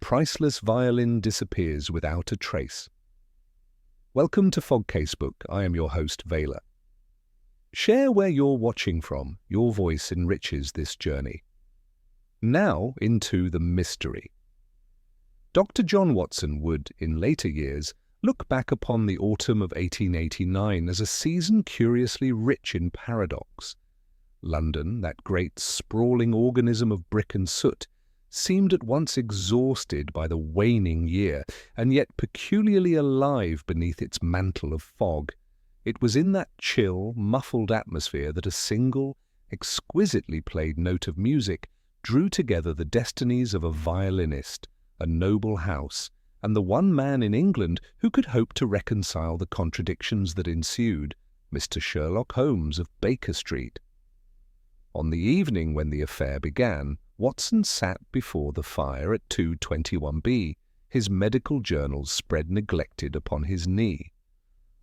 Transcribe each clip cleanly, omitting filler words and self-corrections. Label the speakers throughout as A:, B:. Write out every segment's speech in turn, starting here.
A: priceless violin disappears without a trace. Welcome to Fog Casebook. I am your host, Vela. Share where you're watching from. Your voice enriches this journey. Now into the mystery. Dr. John Watson would, in later years, look back upon the autumn of 1889 as a season curiously rich in paradox. London, that great sprawling organism of brick and soot, seemed at once exhausted by the waning year, and yet peculiarly alive beneath its mantle of fog. It was in that chill, muffled atmosphere that a single, exquisitely played note of music drew together the destinies of a violinist, a noble house, and the one man in England who could hope to reconcile the contradictions that ensued, Mr. Sherlock Holmes of Baker Street. On the evening when the affair began, Watson sat before the fire at 221B, his medical journals spread neglected upon his knee.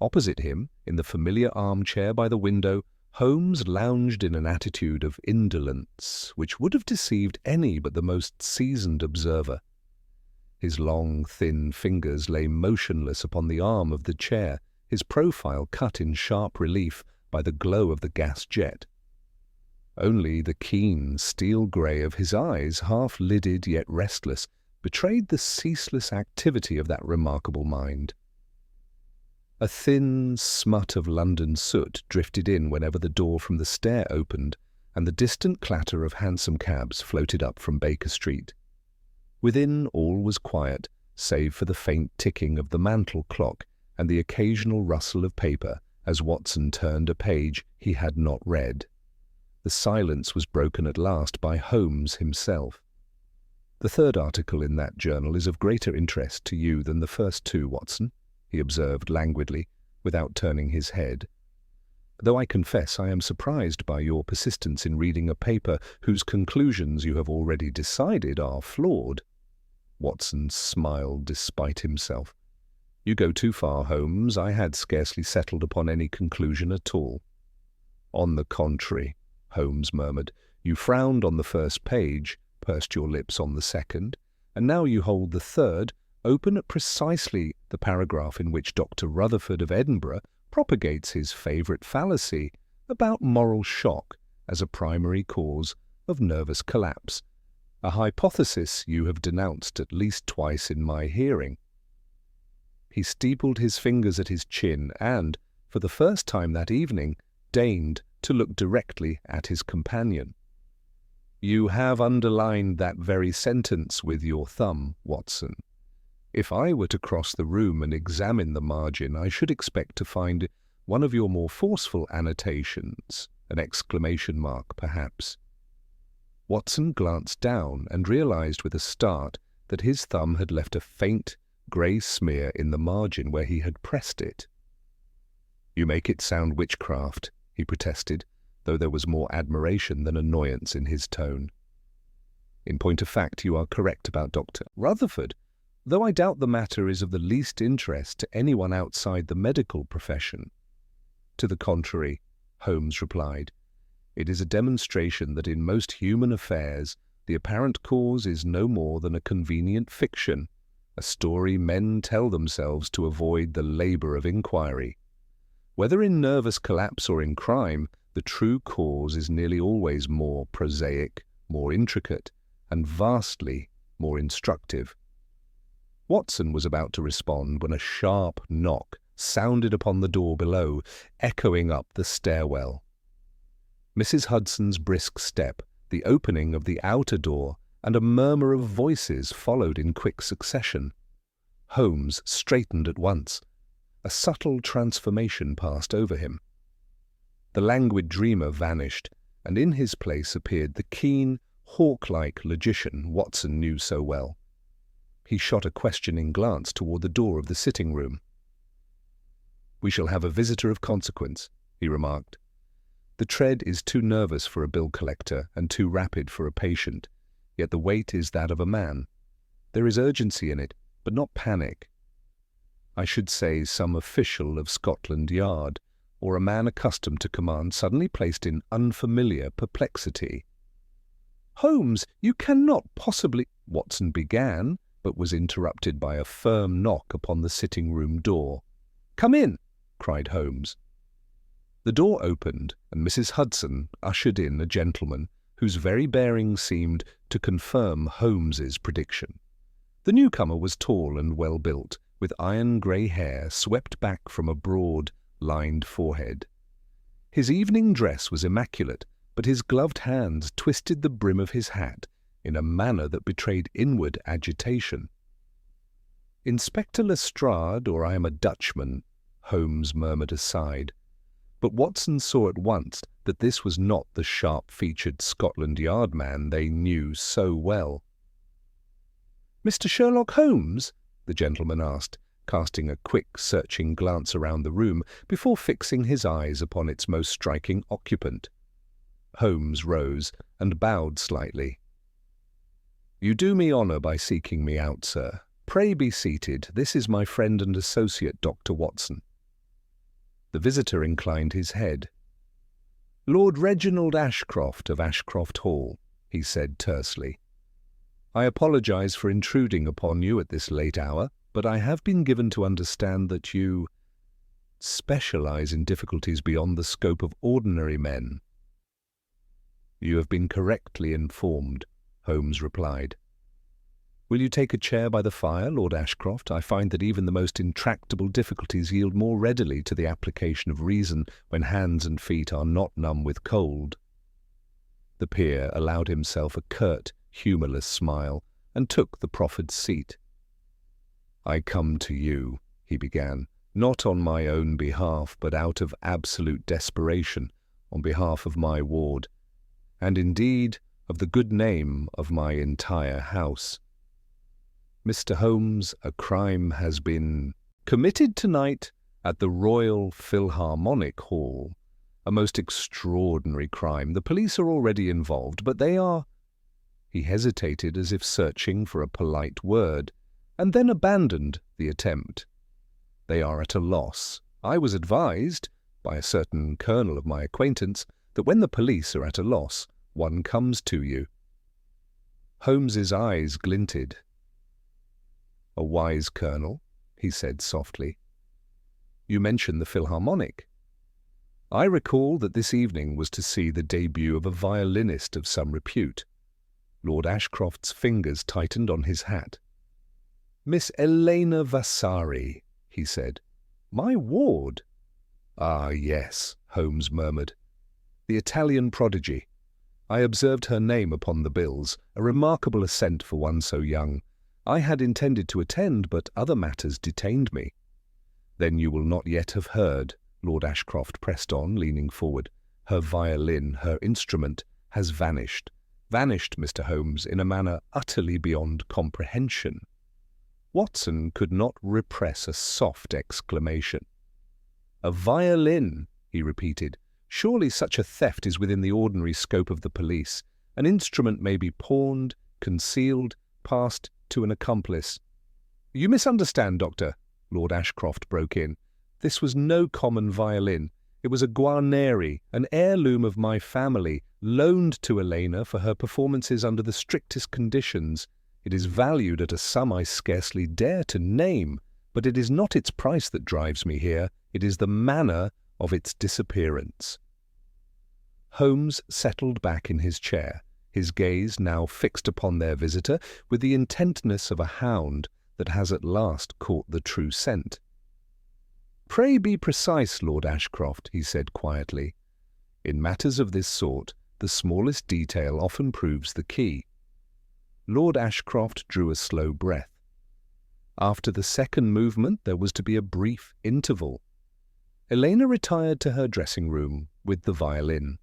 A: Opposite him, in the familiar armchair by the window, Holmes lounged in an attitude of indolence which would have deceived any but the most seasoned observer. His long, thin fingers lay motionless upon the arm of the chair, his profile cut in sharp relief by the glow of the gas jet. Only the keen steel grey of his eyes, half-lidded yet restless, betrayed the ceaseless activity of that remarkable mind. A thin smut of London soot drifted in whenever the door from the stair opened, and the distant clatter of hansom cabs floated up from Baker Street. Within all was quiet, save for the faint ticking of the mantel clock and the occasional rustle of paper as Watson turned a page he had not read. The silence was broken at last by Holmes himself. "The third article in that journal is of greater interest to you than the first two, Watson," he observed languidly, without turning his head. "Though I confess I am surprised by your persistence in reading a paper whose conclusions you have already decided are flawed." Watson smiled despite himself. "You go too far, Holmes. I had scarcely settled upon any conclusion at all." "On the contrary," Holmes murmured, "you frowned on the first page, pursed your lips on the second, and now you hold the third open at precisely the paragraph in which Dr. Rutherford of Edinburgh propagates his favourite fallacy about moral shock as a primary cause of nervous collapse, a hypothesis you have denounced at least twice in my hearing." He steepled his fingers at his chin and, for the first time that evening, deigned to look directly at his companion. "You have underlined that very sentence with your thumb, Watson. If I were to cross the room and examine the margin, I should expect to find one of your more forceful annotations, an exclamation mark, perhaps." Watson glanced down and realized with a start that his thumb had left a faint, grey smear in the margin where he had pressed it. "You make it sound witchcraft," he protested, though there was more admiration than annoyance in his tone. "In point of fact, you are correct about Dr. Rutherford, though I doubt the matter is of the least interest to anyone outside the medical profession." "To the contrary," Holmes replied. "It is a demonstration that in most human affairs the apparent cause is no more than a convenient fiction, a story men tell themselves to avoid the labour of inquiry. Whether in nervous collapse or in crime, the true cause is nearly always more prosaic, more intricate, and vastly more instructive." Watson was about to respond when a sharp knock sounded upon the door below, echoing up the stairwell. Mrs. Hudson's brisk step, the opening of the outer door, and a murmur of voices followed in quick succession. Holmes straightened at once. A subtle transformation passed over him. The languid dreamer vanished, and in his place appeared the keen, hawk-like logician Watson knew so well. He shot a questioning glance toward the door of the sitting-room. "We shall have a visitor of consequence," he remarked. "The tread is too nervous for a bill collector and too rapid for a patient, yet the weight is that of a man. There is urgency in it, but not panic. I should say some official of Scotland Yard, or a man accustomed to command suddenly placed in unfamiliar perplexity." "Holmes, you cannot possibly—" Watson began, but was interrupted by a firm knock upon the sitting-room door. "Come in!" cried Holmes. The door opened, and Mrs. Hudson ushered in a gentleman whose very bearing seemed to confirm Holmes's prediction. The newcomer was tall and well-built, with iron-grey hair swept back from a broad, lined forehead. His evening dress was immaculate, but his gloved hands twisted the brim of his hat in a manner that betrayed inward agitation. "Inspector Lestrade, or I am a Dutchman," Holmes murmured aside. But Watson saw at once that this was not the sharp-featured Scotland Yard man they knew so well. "Mr. Sherlock Holmes?" the gentleman asked, casting a quick, searching glance around the room before fixing his eyes upon its most striking occupant. Holmes rose and bowed slightly. "You do me honour by seeking me out, sir. Pray be seated. This is my friend and associate, Dr. Watson." The visitor inclined his head. "Lord Reginald Ashcroft of Ashcroft Hall," he said tersely. "I apologize for intruding upon you at this late hour, but I have been given to understand that you specialize in difficulties beyond the scope of ordinary men." "You have been correctly informed," Holmes replied. "Will you take a chair by the fire, Lord Ashcroft? I find that even the most intractable difficulties yield more readily to the application of reason when hands and feet are not numb with cold." The peer allowed himself a curt, humourless smile and took the proffered seat. "I come to you," he began, "not on my own behalf, but out of absolute desperation, on behalf of my ward, and indeed of the good name of my entire house. Mr. Holmes, a crime has been committed tonight at the Royal Philharmonic Hall. A most extraordinary crime. The police are already involved, but they are—" He hesitated as if searching for a polite word, and then abandoned the attempt. "They are at a loss. I was advised, by a certain colonel of my acquaintance, that when the police are at a loss, one comes to you." Holmes's eyes glinted. "A wise colonel," he said softly. "You mention the Philharmonic. I recall that this evening was to see the debut of a violinist of some repute." Lord Ashcroft's fingers tightened on his hat. "Miss Elena Vasari," he said. "My ward." "Ah, yes," Holmes murmured. "The Italian prodigy. I observed her name upon the bills, a remarkable ascent for one so young. I had intended to attend, but other matters detained me." "Then you will not yet have heard," Lord Ashcroft pressed on, leaning forward. "Her violin, her instrument, has vanished. Vanished, Mr. Holmes, in a manner utterly beyond comprehension." Watson could not repress a soft exclamation. "A violin," he repeated. "Surely such a theft is within the ordinary scope of the police. An instrument may be pawned, concealed, passed to an accomplice." "You misunderstand, Doctor," Lord Ashcroft broke in. "This was no common violin. It was a Guarneri, an heirloom of my family, loaned to Elena for her performances under the strictest conditions. It is valued at a sum I scarcely dare to name, but it is not its price that drives me here. It is the manner of its disappearance." Holmes settled back in his chair, his gaze now fixed upon their visitor with the intentness of a hound that has at last caught the true scent. "Pray be precise, Lord Ashcroft," he said quietly. "In matters of this sort, the smallest detail often proves the key." Lord Ashcroft drew a slow breath. After the second movement there was to be a brief interval. Elena retired to her dressing-room with the violin.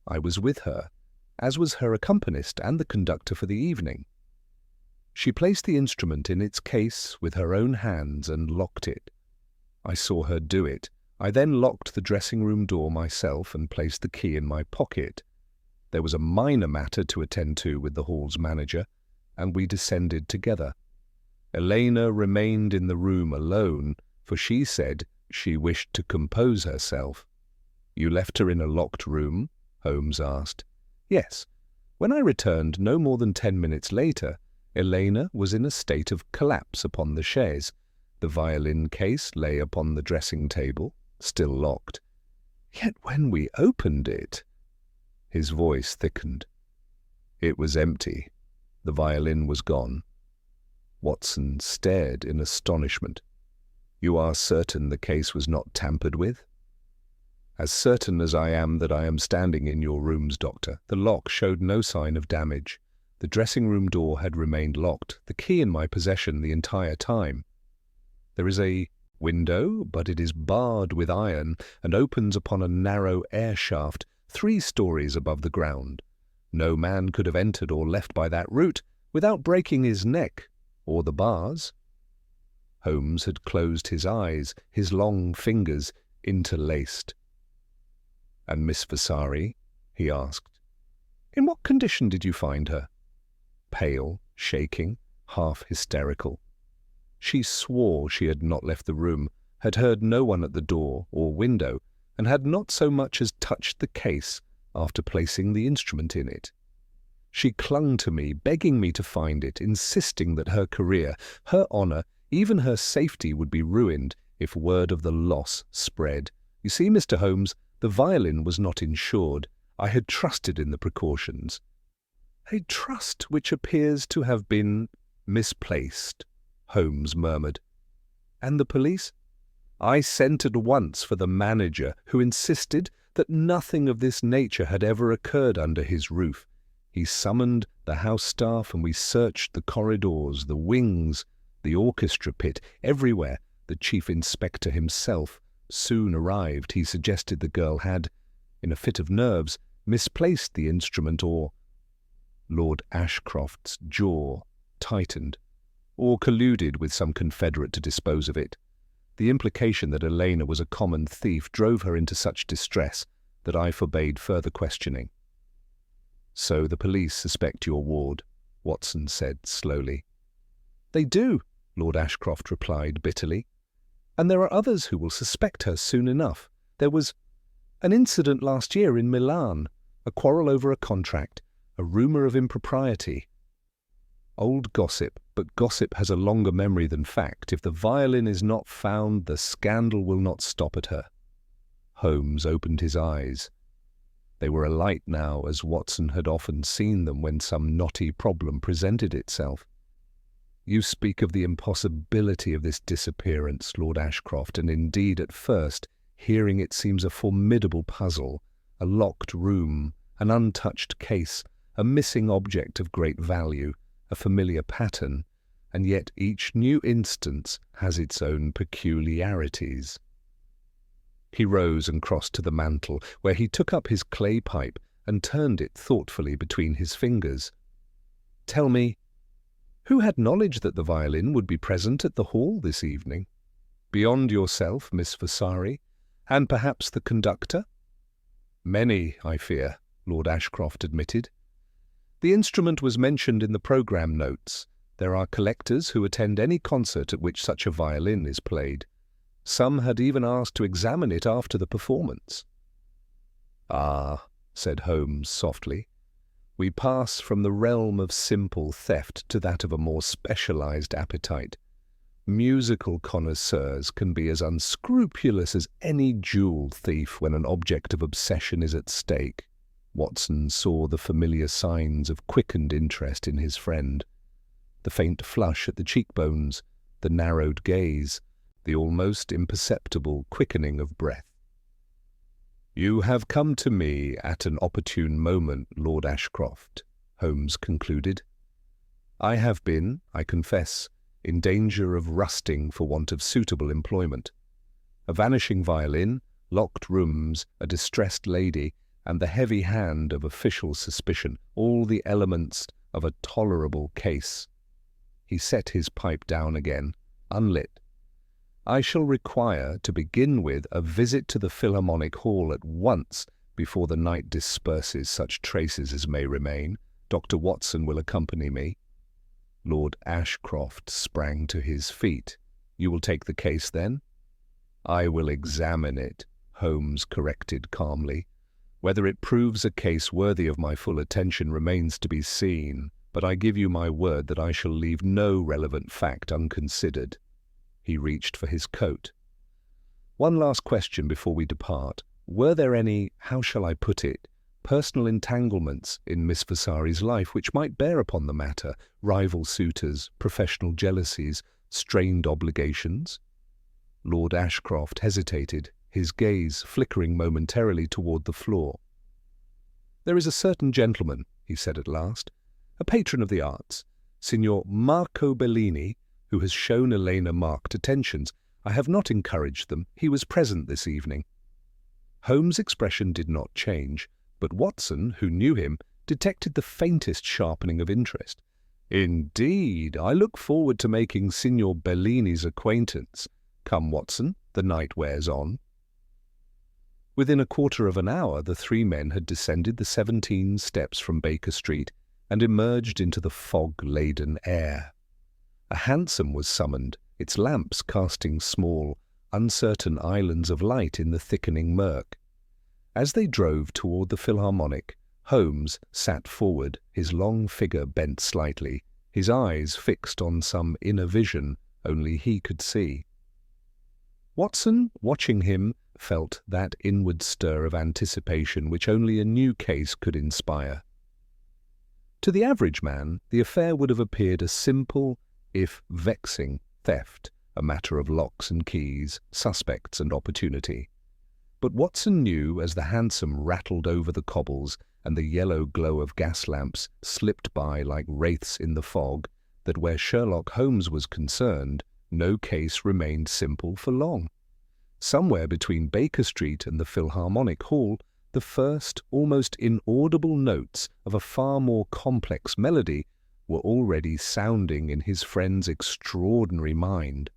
A: I was with her, as was her accompanist and the conductor for the evening. She placed the instrument in its case with her own hands and locked it. I saw her do it. I then locked the dressing-room door myself and placed the key in my pocket. There was a minor matter to attend to with the hall's manager, and we descended together. Elena remained in the room alone, for she said she wished to compose herself. "You left her in a locked room?" Holmes asked. "Yes. When I returned no more than 10 minutes later, Elena was in a state of collapse upon the chaise. The violin case lay upon the dressing table, still locked. Yet when we opened it— His voice thickened. It was empty. The violin was gone. Watson stared in astonishment. You are certain the case was not tampered with? As certain as I am that I am standing in your rooms, Doctor. The lock showed no sign of damage. The dressing-room door had remained locked, the key in my possession the entire time. There is a window, but it is barred with iron and opens upon a narrow air shaft 3 stories above the ground. No man could have entered or left by that route without breaking his neck or the bars. Holmes had closed his eyes, his long fingers interlaced. And Miss Vasari? He asked. In what condition did you find her? Pale, shaking, half hysterical. She swore she had not left the room, had heard no one at the door or window, and had not so much as touched the case after placing the instrument in it. She clung to me, begging me to find it, insisting that her career, her honour, even her safety would be ruined if word of the loss spread. You see, Mr. Holmes, the violin was not insured. I had trusted in the precautions. A trust which appears to have been misplaced, Holmes murmured. And the police? I sent at once for the manager, who insisted that nothing of this nature had ever occurred under his roof. He summoned the house staff, and we searched the corridors, the wings, the orchestra pit, everywhere. The chief inspector himself soon arrived. He suggested the girl had, in a fit of nerves, misplaced the instrument, or— Lord Ashcroft's jaw tightened, or colluded with some confederate to dispose of it. The implication that Elena was a common thief drove her into such distress that I forbade further questioning. So the police suspect your ward, Watson said slowly. They do, Lord Ashcroft replied bitterly. And there are others who will suspect her soon enough. There was an incident last year in Milan, a quarrel over a contract, a rumour of impropriety. Old gossip, but gossip has a longer memory than fact. If the violin is not found, the scandal will not stop at her. Holmes opened his eyes. They were alight now, as Watson had often seen them when some knotty problem presented itself. You speak of the impossibility of this disappearance, Lord Ashcroft, and indeed at first, hearing it seems a formidable puzzle, a locked room, an untouched case, a missing object of great value, a familiar pattern, and yet each new instance has its own peculiarities. He rose and crossed to the mantel, where he took up his clay pipe and turned it thoughtfully between his fingers. Tell me, who had knowledge that the violin would be present at the hall this evening? Beyond yourself, Miss Vasari, and perhaps the conductor? Many, I fear, Lord Ashcroft admitted. The instrument was mentioned in the programme notes. There are collectors who attend any concert at which such a violin is played. Some had even asked to examine it after the performance. Ah, said Holmes softly, we pass from the realm of simple theft to that of a more specialized appetite. Musical connoisseurs can be as unscrupulous as any jewel thief when an object of obsession is at stake. Watson saw the familiar signs of quickened interest in his friend. The faint flush at the cheekbones, the narrowed gaze, the almost imperceptible quickening of breath. You have come to me at an opportune moment, Lord Ashcroft, Holmes concluded. I have been, I confess, in danger of rusting for want of suitable employment. A vanishing violin, locked rooms, a distressed lady, and the heavy hand of official suspicion, all the elements of a tolerable case. He set his pipe down again, unlit. I shall require, to begin with, a visit to the Philharmonic Hall at once before the night disperses such traces as may remain. Dr. Watson will accompany me. Lord Ashcroft sprang to his feet. You will take the case, then? I will examine it, Holmes corrected calmly. Whether it proves a case worthy of my full attention remains to be seen. but I give you my word that I shall leave no relevant fact unconsidered." He reached for his coat. "One last question before we depart. Were there any, how shall I put it, personal entanglements in Miss Vasari's life which might bear upon the matter, rival suitors, professional jealousies, strained obligations?" Lord Ashcroft hesitated, his gaze flickering momentarily toward the floor. "There is a certain gentleman," he said at last, "a patron of the arts, Signor Marco Bellini, who has shown Elena marked attentions. I have not encouraged them. He was present this evening." Holmes' expression did not change, but Watson, who knew him, detected the faintest sharpening of interest. "Indeed, I look forward to making Signor Bellini's acquaintance. Come, Watson, the night wears on." Within a quarter of an hour, the three men had descended the 17 steps from Baker Street and emerged into the fog-laden air. A hansom was summoned, its lamps casting small, uncertain islands of light in the thickening murk. As they drove toward the Philharmonic, Holmes sat forward, his long figure bent slightly, his eyes fixed on some inner vision only he could see. Watson, watching him, felt that inward stir of anticipation which only a new case could inspire. To the average man, the affair would have appeared a simple, if vexing, theft, a matter of locks and keys, suspects and opportunity. But Watson knew, as the hansom rattled over the cobbles and the yellow glow of gas lamps slipped by like wraiths in the fog, that where Sherlock Holmes was concerned, no case remained simple for long. Somewhere between Baker Street and the Philharmonic Hall, the first, almost inaudible notes of a far more complex melody were already sounding in his friend's extraordinary mind.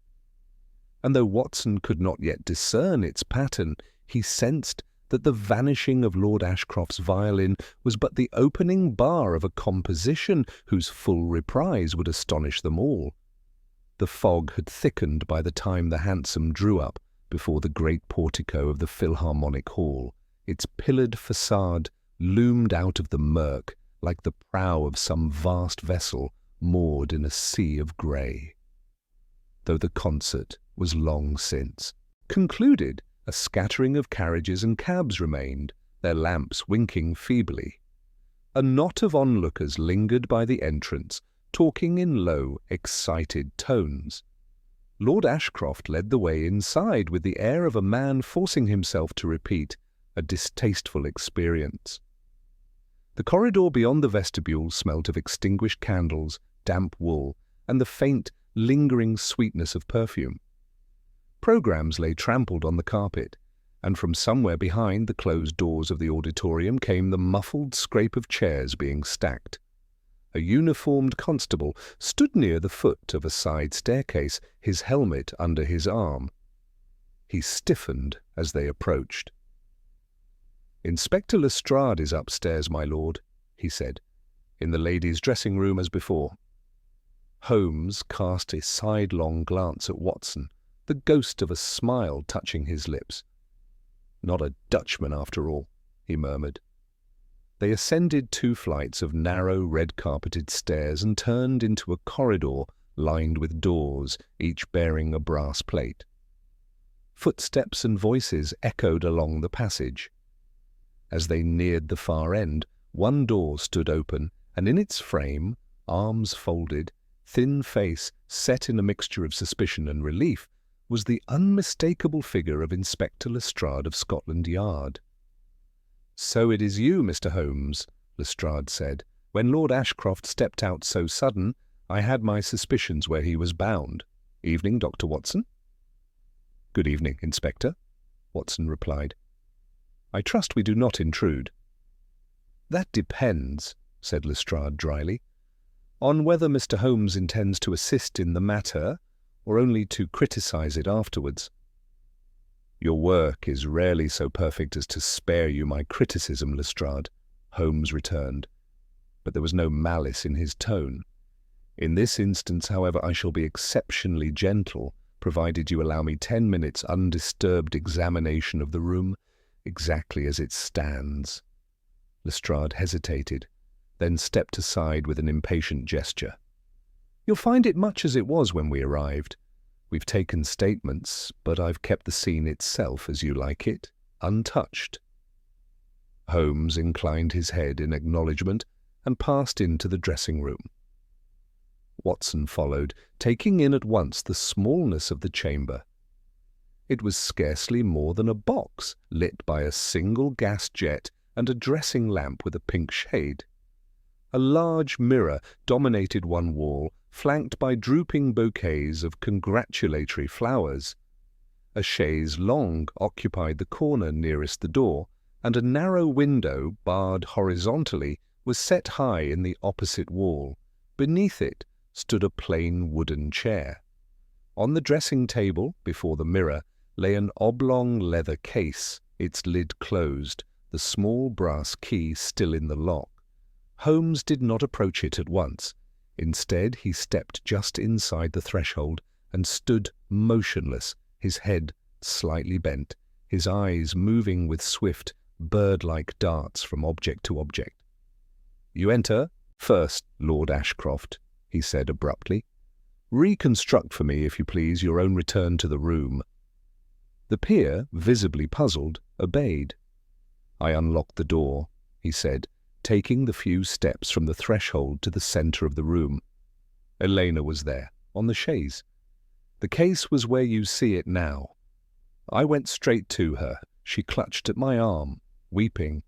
A: And though Watson could not yet discern its pattern, he sensed that the vanishing of Lord Ashcroft's violin was but the opening bar of a composition whose full reprise would astonish them all. The fog had thickened by the time the hansom drew up before the great portico of the Philharmonic Hall. Its pillared façade loomed out of the murk like the prow of some vast vessel moored in a sea of grey. Though the concert was long since concluded, a scattering of carriages and cabs remained, their lamps winking feebly. A knot of onlookers lingered by the entrance, talking in low, excited tones. Lord Ashcroft led the way inside with the air of a man forcing himself to repeat a distasteful experience. The corridor beyond the vestibule smelt of extinguished candles, damp wool, and the faint, lingering sweetness of perfume. Programmes lay trampled on the carpet, and from somewhere behind the closed doors of the auditorium came the muffled scrape of chairs being stacked. A uniformed constable stood near the foot of a side staircase, his helmet under his arm. He stiffened as they approached. "Inspector Lestrade is upstairs, my lord," he said, "in the ladies' dressing-room as before." Holmes cast a sidelong glance at Watson, the ghost of a smile touching his lips. "Not a Dutchman, after all," he murmured. They ascended 2 flights of narrow, red-carpeted stairs and turned into a corridor lined with doors, each bearing a brass plate. Footsteps and voices echoed along the passage. As they neared the far end, one door stood open, and in its frame, arms folded, thin face set in a mixture of suspicion and relief, was the unmistakable figure of Inspector Lestrade of Scotland Yard. "So it is you, Mr. Holmes," Lestrade said. "When Lord Ashcroft stepped out so sudden, I had my suspicions where he was bound. Evening, Dr. Watson." "Good evening, Inspector," Watson replied. "I trust we do not intrude." "That depends," said Lestrade dryly, "on whether Mr. Holmes intends to assist in the matter or only to criticize it afterwards." "Your work is rarely so perfect as to spare you my criticism, Lestrade," Holmes returned, but there was no malice in his tone. "In this instance, however, I shall be exceptionally gentle, provided you allow me 10 minutes' undisturbed examination of the room, exactly as it stands." Lestrade hesitated. then stepped aside with an impatient gesture. "You'll find it much as it was when we arrived. We've taken statements, but I've kept the scene itself, as you like it, untouched." Holmes inclined his head in acknowledgement and passed into the dressing room. Watson followed, taking in at once the smallness of the chamber. It was scarcely more than a box, lit by a single gas jet and a dressing lamp with a pink shade. A large mirror dominated one wall, flanked by drooping bouquets of congratulatory flowers. A chaise longue occupied the corner nearest the door, and a narrow window, barred horizontally, was set high in the opposite wall. Beneath it stood a plain wooden chair. On the dressing table, before the mirror, lay an oblong leather case, its lid closed, the small brass key still in the lock. Holmes did not approach it at once. Instead, he stepped just inside the threshold and stood motionless, his head slightly bent, his eyes moving with swift, bird-like darts from object to object. "You enter first, Lord Ashcroft," he said abruptly. "Reconstruct for me, if you please, your own return to the room." The peer, visibly puzzled, obeyed. "I unlocked the door," he said, taking the few steps from the threshold to the centre of the room. Elena was there, on the chaise. The case was where you see it now. I went straight to her. She clutched at my arm, weeping.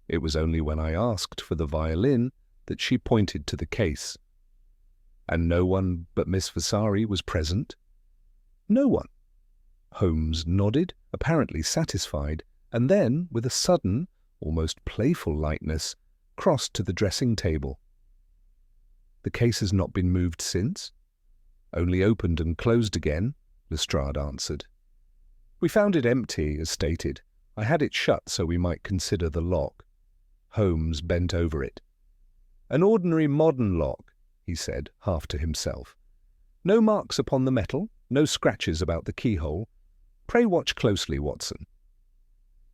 A: It was only when I asked for the violin that she pointed to the case. "And no one but Miss Vasari was present?" "No one." Holmes nodded, apparently satisfied, and then, with a sudden, almost playful lightness, crossed to the dressing table. "The case has not been moved since?" "Only opened and closed again," Lestrade answered. "We found it empty, as stated. I had it shut so we might consider the lock." Holmes bent over it. "An ordinary modern lock," he said, half to himself. "No marks upon the metal, no scratches about the keyhole. Pray watch closely, Watson."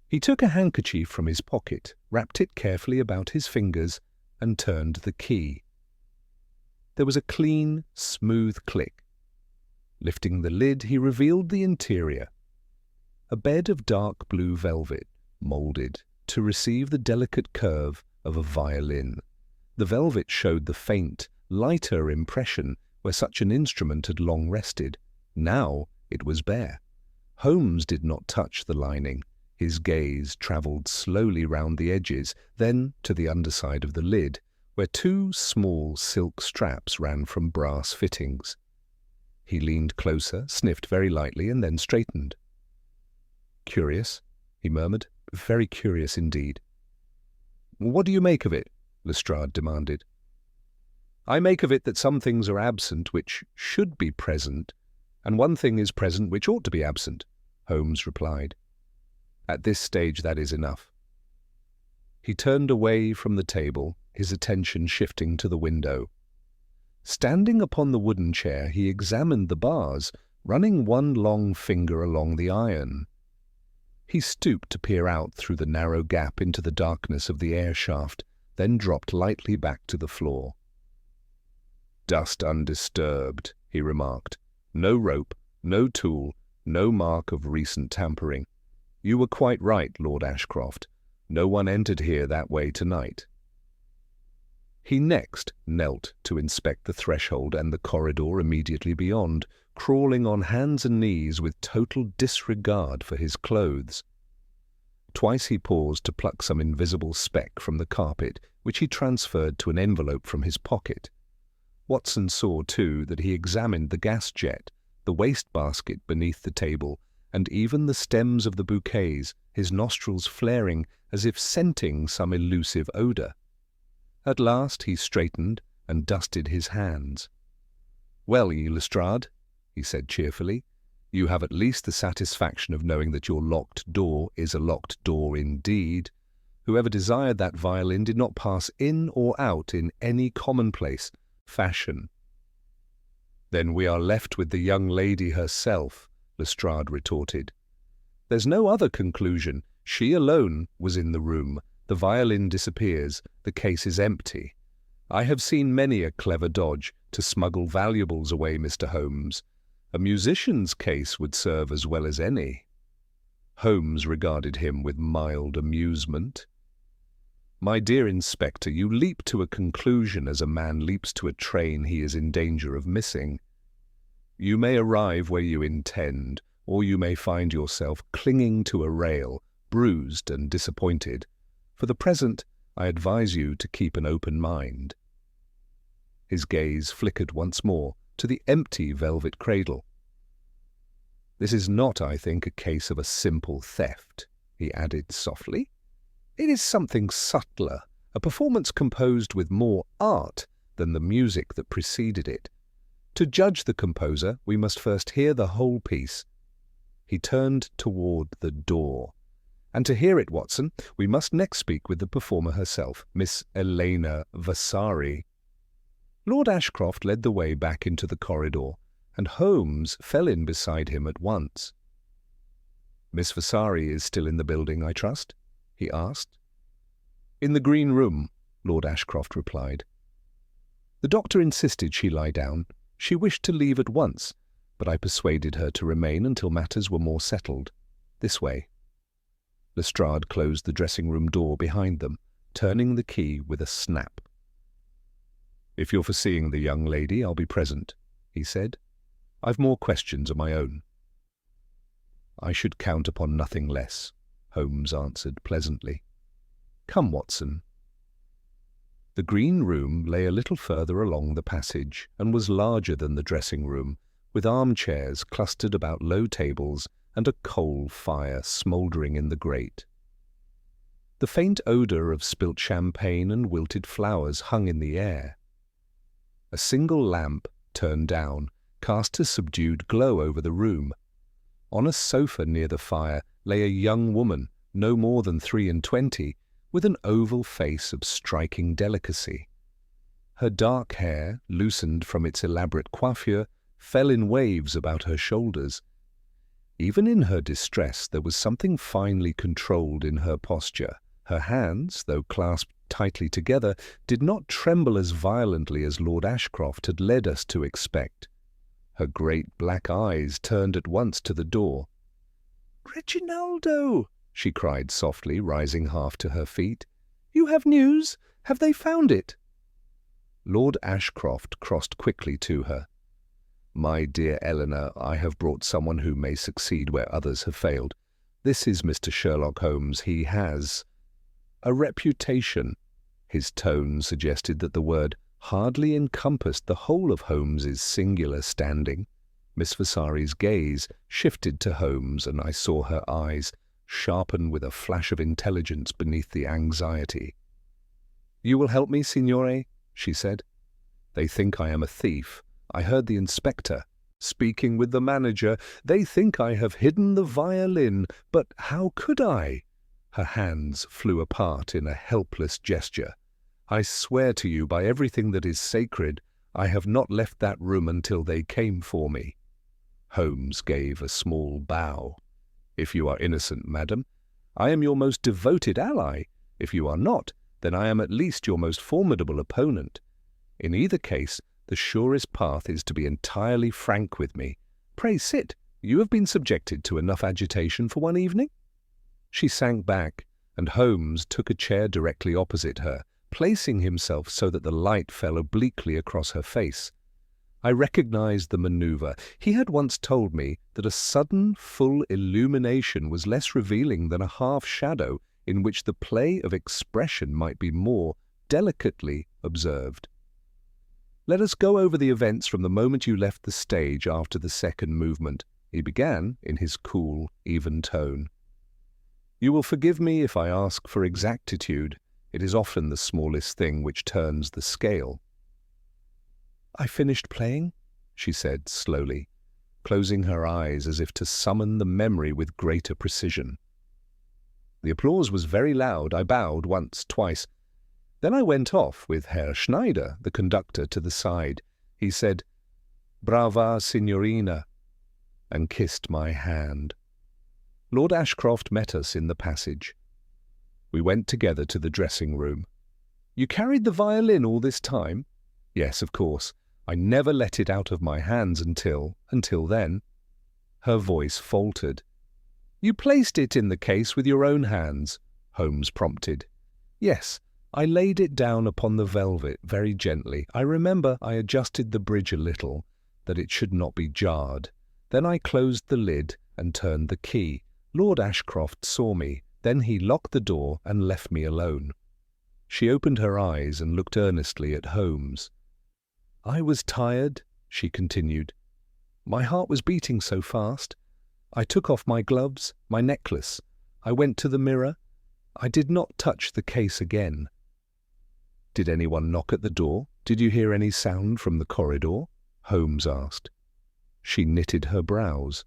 A: He took a handkerchief from his pocket, wrapped it carefully about his fingers, and turned the key. There was a clean, smooth click. Lifting the lid, he revealed the interior. A bed of dark blue velvet, moulded to receive the delicate curve of a violin. The velvet showed the faint, lighter impression where such an instrument had long rested. Now it was bare. Holmes did not touch the lining. His gaze travelled slowly round the edges, then to the underside of the lid, where two small silk straps ran from brass fittings. He leaned closer, sniffed very lightly, and then straightened. "Curious," he murmured. "Very curious indeed." "What do you make of it?" Lestrade demanded. "I make of it that some things are absent which should be present, and one thing is present which ought to be absent," Holmes replied. "At this stage that is enough." He turned away from the table, his attention shifting to the window. Standing upon the wooden chair, he examined the bars, running one long finger along the iron. He stooped to peer out through the narrow gap into the darkness of the air shaft, then dropped lightly back to the floor. "Dust undisturbed," he remarked. "No rope, no tool, no mark of recent tampering. You were quite right, Lord Ashcroft. No one entered here that way tonight." He next knelt to inspect the threshold and the corridor immediately beyond, crawling on hands and knees with total disregard for his clothes. Twice he paused to pluck some invisible speck from the carpet, which he transferred to an envelope from his pocket. Watson saw, too, that he examined the gas jet, the waste-basket beneath the table, and even the stems of the bouquets, his nostrils flaring as if scenting some elusive odour. At last he straightened and dusted his hands. "Well, Lestrade," he said cheerfully, "you have at least the satisfaction of knowing that your locked door is a locked door indeed. Whoever desired that violin did not pass in or out in any commonplace fashion." "Then we are left with the young lady herself," Lestrade retorted. "There's no other conclusion. She alone was in the room. The violin disappears, the case is empty. I have seen many a clever dodge to smuggle valuables away, Mr. Holmes. A musician's case would serve as well as any." Holmes regarded him with mild amusement. "My dear Inspector, you leap to a conclusion as a man leaps to a train he is in danger of missing. You may arrive where you intend, or you may find yourself clinging to a rail, bruised and disappointed. For the present, I advise you to keep an open mind." His gaze flickered once more to the empty velvet cradle. "This is not, I think, a case of a simple theft," he added softly. "It is something subtler, a performance composed with more art than the music that preceded it. To judge the composer, we must first hear the whole piece." He turned toward the door. "And to hear it, Watson, we must next speak with the performer herself, Miss Elena Vasari." Lord Ashcroft led the way back into the corridor, and Holmes fell in beside him at once. "Miss Vasari is still in the building, I trust?" he asked. "In the green room," Lord Ashcroft replied. "The doctor insisted she lie down. She wished to leave at once, but I persuaded her to remain until matters were more settled. This way." Lestrade closed the dressing-room door behind them, turning the key with a snap. "If you're for seeing the young lady, I'll be present," he said. "I've more questions of my own." "I should count upon nothing less," Holmes answered pleasantly. "Come, Watson." The green room lay a little further along the passage and was larger than the dressing-room, with armchairs clustered about low tables and a coal fire smouldering in the grate. The faint odour of spilt champagne and wilted flowers hung in the air. A single lamp, turned down, cast a subdued glow over the room. On a sofa near the fire lay a young woman, no more than 23, with an oval face of striking delicacy. Her dark hair, loosened from its elaborate coiffure, fell in waves about her shoulders. Even in her distress there was something finely controlled in her posture. Her hands, though clasped tightly together, did not tremble as violently as Lord Ashcroft had led us to expect. Her great black eyes turned at once to the door. "Reginaldo!" she cried softly, rising half to her feet. "You have news? Have they found it?" Lord Ashcroft crossed quickly to her. "My dear Eleanor, I have brought someone who may succeed where others have failed. This is Mr. Sherlock Holmes. He has a reputation." His tone suggested that the word hardly encompassed the whole of Holmes's singular standing. Miss Vasari's gaze shifted to Holmes, and I saw her eyes sharpen with a flash of intelligence beneath the anxiety. "You will help me, signore?" she said. "They think I am a thief. I heard the inspector speaking with the manager. They think I have hidden the violin, but how could I?" Her hands flew apart in a helpless gesture. "I swear to you by everything that is sacred, I have not left that room until they came for me." Holmes gave a small bow. "If you are innocent, madam, I am your most devoted ally. If you are not, then I am at least your most formidable opponent. In either case, the surest path is to be entirely frank with me. Pray sit. You have been subjected to enough agitation for one evening." She sank back, and Holmes took a chair directly opposite her, placing himself so that the light fell obliquely across her face. I recognized the maneuver. He had once told me that a sudden, full illumination was less revealing than a half-shadow in which the play of expression might be more delicately observed. "Let us go over the events from the moment you left the stage after the second movement," he began in his cool, even tone. "You will forgive me if I ask for exactitude. It is often the smallest thing which turns the scale." "I finished playing," she said slowly, closing her eyes as if to summon the memory with greater precision. The applause was very loud. I bowed once, twice. Then I went off with Herr Schneider, the conductor, to the side. He said, "Brava, signorina," and kissed my hand. Lord Ashcroft met us in the passage. We went together to the dressing room. You carried the violin all this time? Yes, of course. I never let it out of my hands until then. Her voice faltered. You placed it in the case with your own hands, Holmes prompted. Yes, I laid it down upon the velvet very gently. I remember I adjusted the bridge a little, that it should not be jarred. Then I closed the lid and turned the key. Lord Ashcroft saw me. Then he locked the door and left me alone. She opened her eyes and looked earnestly at Holmes. I was tired, she continued. My heart was beating so fast. I took off my gloves, my necklace. I went to the mirror. I did not touch the case again. Did anyone knock at the door? Did you hear any sound from the corridor? Holmes asked. She knitted her brows.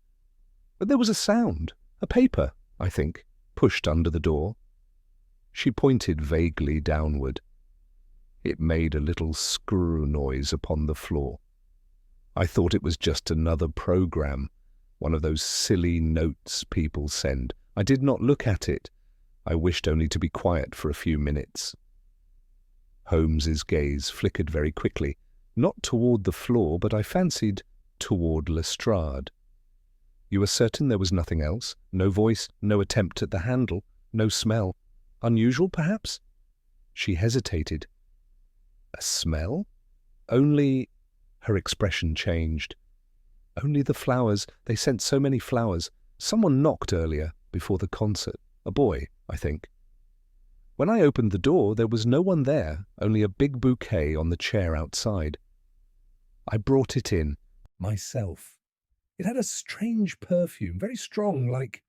A: But there was a sound, a paper, I think, pushed under the door. She pointed vaguely downward. It made a little screw noise upon the floor. I thought it was just another program, one of those silly notes people send. I did not look at it. I wished only to be quiet for a few minutes. Holmes's gaze flickered very quickly, not toward the floor, but I fancied toward Lestrade. You are certain there was nothing else? No voice, no attempt at the handle, no smell? Unusual, perhaps? She hesitated. A smell? Only... Her expression changed. Only the flowers. They sent so many flowers. Someone knocked earlier, before the concert. A boy, I think. When I opened the door, there was no one there, only a big bouquet on the chair outside. I brought it in, myself. It had a strange perfume, very strong, like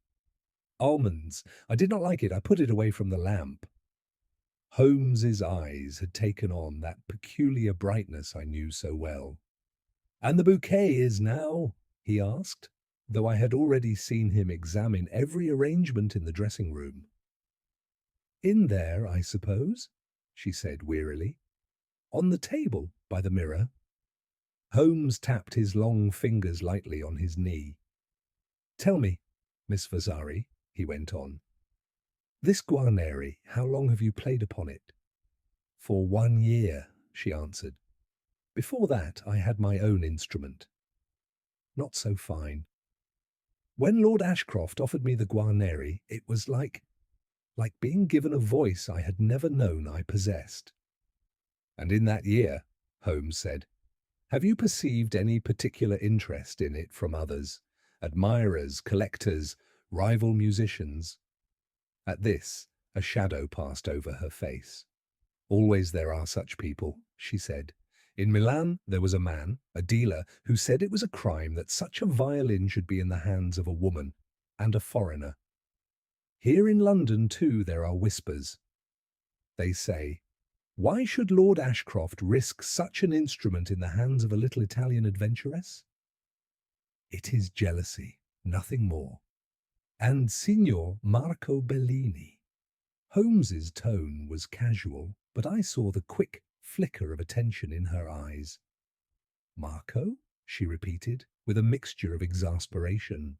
A: almonds. I did not like it. I put it away from the lamp. Holmes's eyes had taken on that peculiar brightness I knew so well. And the bouquet is now? He asked, though I had already seen him examine every arrangement in the dressing room. In there, I suppose, she said wearily. On the table, by the mirror. Holmes tapped his long fingers lightly on his knee. Tell me, Miss Vasari, he went on. This Guarneri, how long have you played upon it? For 1 year, she answered. Before that, I had my own instrument. Not so fine. When Lord Ashcroft offered me the Guarneri, it was like being given a voice I had never known I possessed. And in that year, Holmes said, have you perceived any particular interest in it from others, admirers, collectors, rival musicians? At this, a shadow passed over her face. Always there are such people, she said. In Milan, there was a man, a dealer, who said it was a crime that such a violin should be in the hands of a woman and a foreigner. Here in London, too, there are whispers. They say, why should Lord Ashcroft risk such an instrument in the hands of a little Italian adventuress? It is jealousy, nothing more. And Signor Marco Bellini. Holmes's tone was casual, but I saw the quick flicker of attention in her eyes. Marco? She repeated, with a mixture of exasperation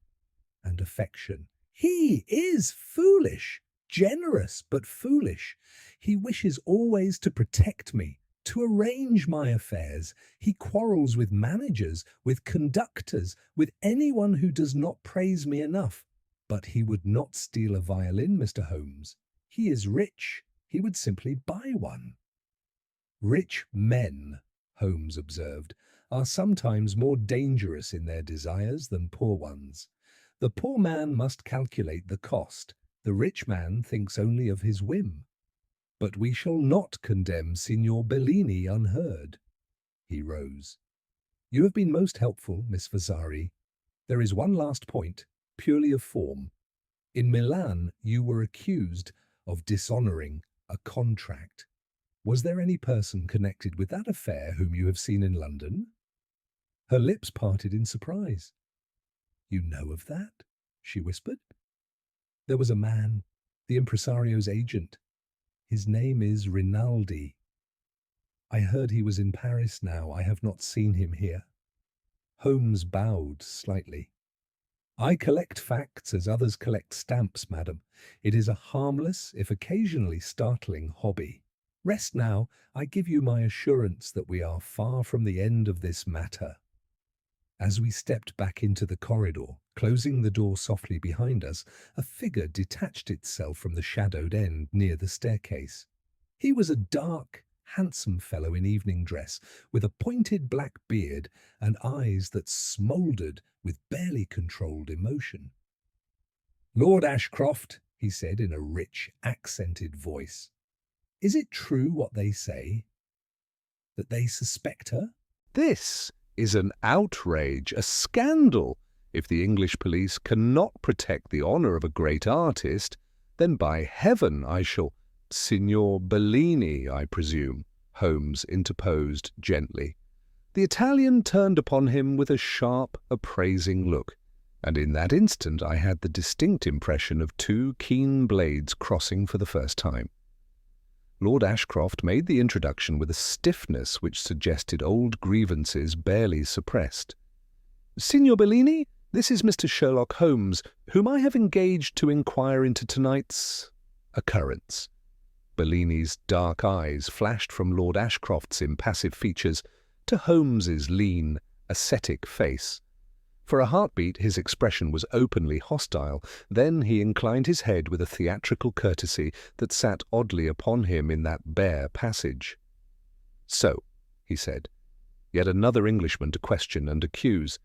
A: and affection. He is foolish, generous but foolish. He wishes always to protect me, to arrange my affairs. He quarrels with managers, with conductors, with anyone who does not praise me enough. But he would not steal a violin, Mr. Holmes. He is rich. He would simply buy one. Rich men, Holmes observed, are sometimes more dangerous in their desires than poor ones. The poor man must calculate the cost. The rich man thinks only of his whim. But we shall not condemn Signor Bellini unheard. He rose. You have been most helpful, Miss Vasari. There is one last point, purely of form. In Milan, you were accused of dishonoring a contract. Was there any person connected with that affair whom you have seen in London? Her lips parted in surprise. You know of that? She whispered. There was a man, the impresario's agent. His name is Rinaldi. I heard he was in Paris now. I have not seen him here. Holmes bowed slightly. I collect facts as others collect stamps, madam. It is a harmless, if occasionally startling, hobby. Rest now. I give you my assurance that we are far from the end of this matter. As we stepped back into the corridor, closing the door softly behind us, a figure detached itself from the shadowed end near the staircase. He was a dark, handsome fellow in evening dress, with a pointed black beard and eyes that smouldered with barely controlled emotion. "Lord Ashcroft," he said in a rich, accented voice, "is it true what they say, that they suspect her?" This is an outrage, a scandal. If the English police cannot protect the honour of a great artist, then by heaven I shall— "Signor Bellini, I presume," Holmes interposed gently. The Italian turned upon him with a sharp, appraising look, and in that instant I had the distinct impression of two keen blades crossing for the first time. Lord Ashcroft made the introduction with a stiffness which suggested old grievances barely suppressed. "Signor Bellini, this is Mr. Sherlock Holmes, whom I have engaged to inquire into tonight's occurrence." Bellini's dark eyes flashed from Lord Ashcroft's impassive features to Holmes's lean, ascetic face. For a heartbeat his expression was openly hostile. Then he inclined his head with a theatrical courtesy that sat oddly upon him in that bare passage. "So," he said, "yet another Englishman to question and accuse.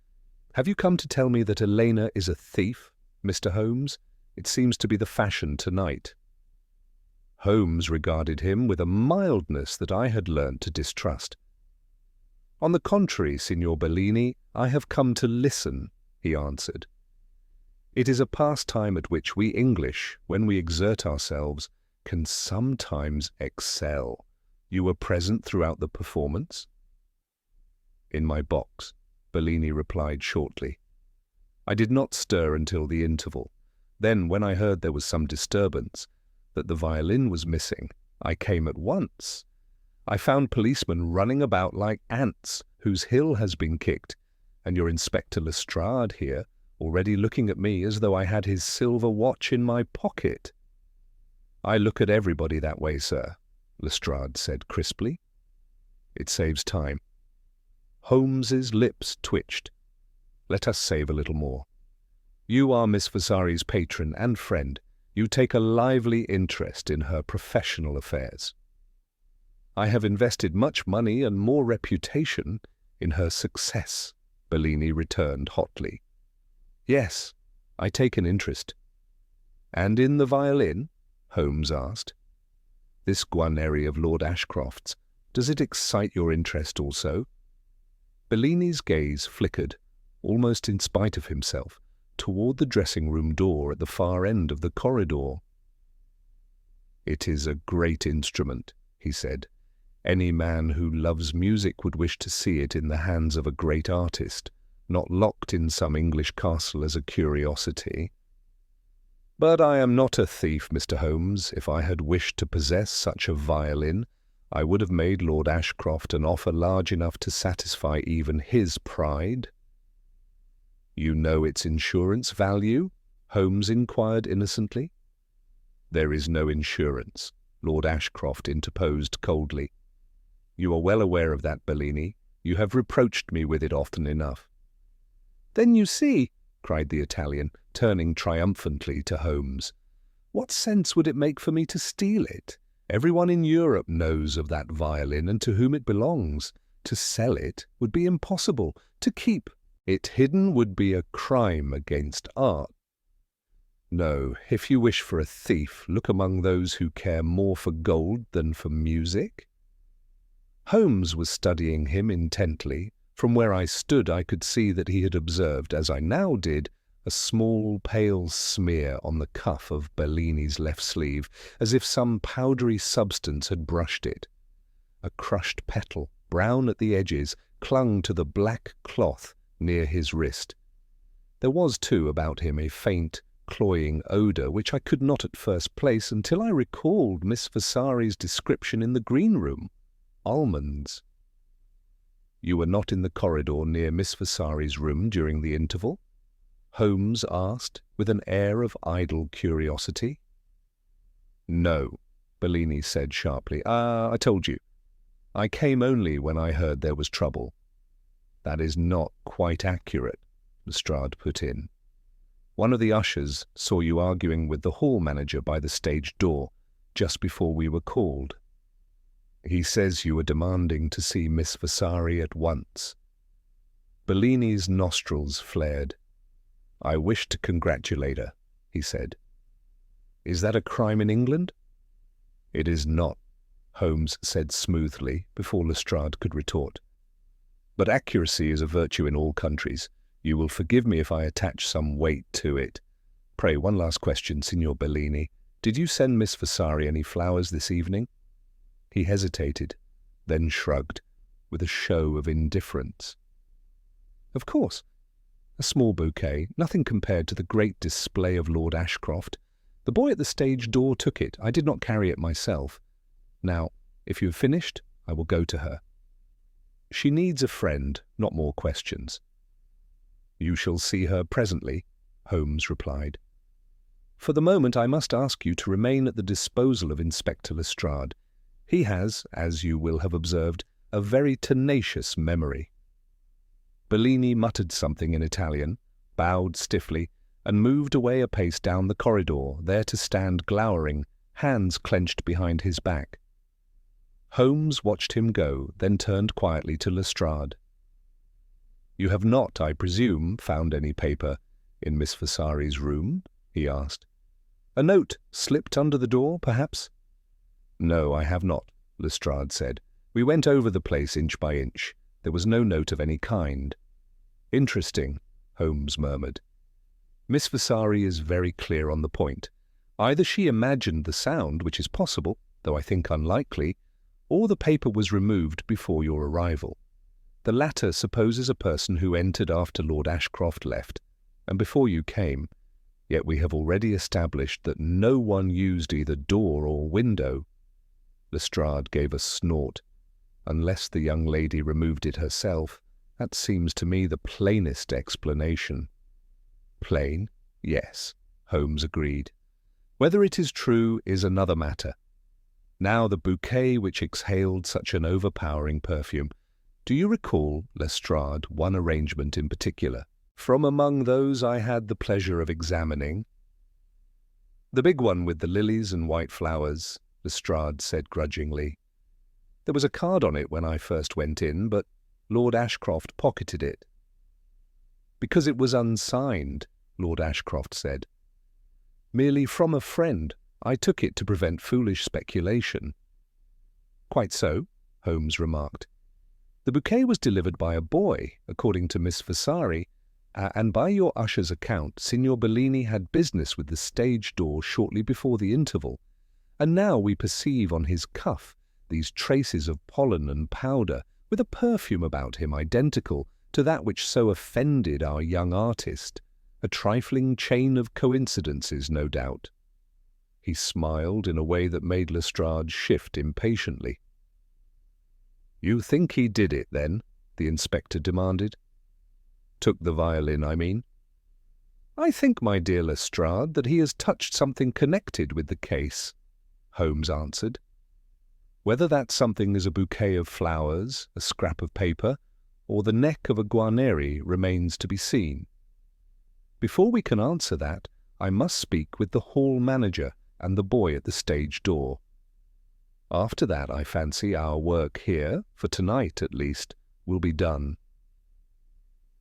A: Have you come to tell me that Elena is a thief, Mr. Holmes? It seems to be the fashion tonight." Holmes regarded him with a mildness that I had learnt to distrust. "On the contrary, Signor Bellini, I have come to listen," he answered. "It is a pastime at which we English, when we exert ourselves, can sometimes excel. You were present throughout the performance?" "In my box," Bellini replied shortly. "I did not stir until the interval. Then, when I heard there was some disturbance, that the violin was missing, I came at once. I found policemen running about like ants whose hill has been kicked, and your Inspector Lestrade here, already looking at me as though I had his silver watch in my pocket." "I look at everybody that way, sir," Lestrade said crisply. "It saves time." Holmes's lips twitched. "Let us save a little more. You are Miss Vasari's patron and friend. You take a lively interest in her professional affairs." "I have invested much money and more reputation in her success," Bellini returned hotly. "Yes, I take an interest." "And in the violin?" Holmes asked. "This Guarneri of Lord Ashcroft's, does it excite your interest also?" Bellini's gaze flickered, almost in spite of himself, toward the dressing-room door at the far end of the corridor. "It is a great instrument," he said. "Any man who loves music would wish to see it in the hands of a great artist, not locked in some English castle as a curiosity. But I am not a thief, Mr. Holmes. If I had wished to possess such a violin, I would have made Lord Ashcroft an offer large enough to satisfy even his pride." "You know its insurance value?" Holmes inquired innocently. "There is no insurance," Lord Ashcroft interposed coldly. "You are well aware of that, Bellini. You have reproached me with it often enough." "Then you see," cried the Italian, turning triumphantly to Holmes, "what sense would it make for me to steal it? Everyone in Europe knows of that violin and to whom it belongs. To sell it would be impossible. To keep it hidden would be a crime against art. No, if you wish for a thief, look among those who care more for gold than for music." Holmes was studying him intently. From where I stood I could see that he had observed, as I now did, a small pale smear on the cuff of Bellini's left sleeve, as if some powdery substance had brushed it. A crushed petal, brown at the edges, clung to the black cloth near his wrist. There was, too, about him a faint, cloying odour which I could not at first place until I recalled Miss Vasari's description in the green room. Almonds. "You were not in the corridor near Miss Vasari's room during the interval?" Holmes asked with an air of idle curiosity. No, Bellini said sharply. I told you. I came only when I heard there was trouble. That is not quite accurate, Lestrade put in. One of the ushers saw you arguing with the hall manager by the stage door just before we were called. He says you were demanding to see Miss Vasari at once. Bellini's nostrils flared. I wish to congratulate her, he said. Is that a crime in England? It is not, Holmes said smoothly before Lestrade could retort. But accuracy is a virtue in all countries. You will forgive me if I attach some weight to it. Pray, one last question, Signor Bellini. Did you send Miss Vasari any flowers this evening? He hesitated, then shrugged, with a show of indifference. Of course. A small bouquet, nothing compared to the great display of Lord Ashcroft. The boy at the stage door took it. I did not carry it myself. Now, if you have finished, I will go to her. She needs a friend, not more questions. You shall see her presently, Holmes replied. For the moment, I must ask you to remain at the disposal of Inspector Lestrade. He has, as you will have observed, a very tenacious memory. Bellini muttered something in Italian, bowed stiffly, and moved away a pace down the corridor, there to stand glowering, hands clenched behind his back. Holmes watched him go, then turned quietly to Lestrade. You have not, I presume, found any paper in Miss Vasari's room? He asked. A note slipped under the door, perhaps? No, I have not, Lestrade said. We went over the place inch by inch. There was no note of any kind. Interesting, Holmes murmured. Miss Vasari is very clear on the point. Either she imagined the sound, which is possible, though I think unlikely, or the paper was removed before your arrival. The latter supposes a person who entered after Lord Ashcroft left, and before you came, yet we have already established that no one used either door or window. Lestrade gave a snort. Unless the young lady removed it herself, that seems to me the plainest explanation. Plain? Yes, Holmes agreed. Whether it is true is another matter. Now the bouquet which exhaled such an overpowering perfume. Do you recall, Lestrade, one arrangement in particular, from among those I had the pleasure of examining? The big one with the lilies and white flowers, Lestrade said grudgingly. There was a card on it when I first went in, but Lord Ashcroft pocketed it. Because it was unsigned, Lord Ashcroft said. Merely from a friend. I took it to prevent foolish speculation. Quite so, Holmes remarked. The bouquet was delivered by a boy, according to Miss Vasari, and by your usher's account, Signor Bellini had business with the stage door shortly before the interval, and now we perceive on his cuff these traces of pollen and powder, with a perfume about him identical to that which so offended our young artist, a trifling chain of coincidences, no doubt. He smiled in a way that made Lestrade shift impatiently. You think he did it, then? The inspector demanded. Took the violin, I mean. I think, my dear Lestrade, that he has touched something connected with the case, Holmes answered. Whether that something is a bouquet of flowers, a scrap of paper, or the neck of a Guarneri remains to be seen. Before we can answer that, I must speak with the hall manager and the boy at the stage door. After that, I fancy our work here, for tonight at least, will be done.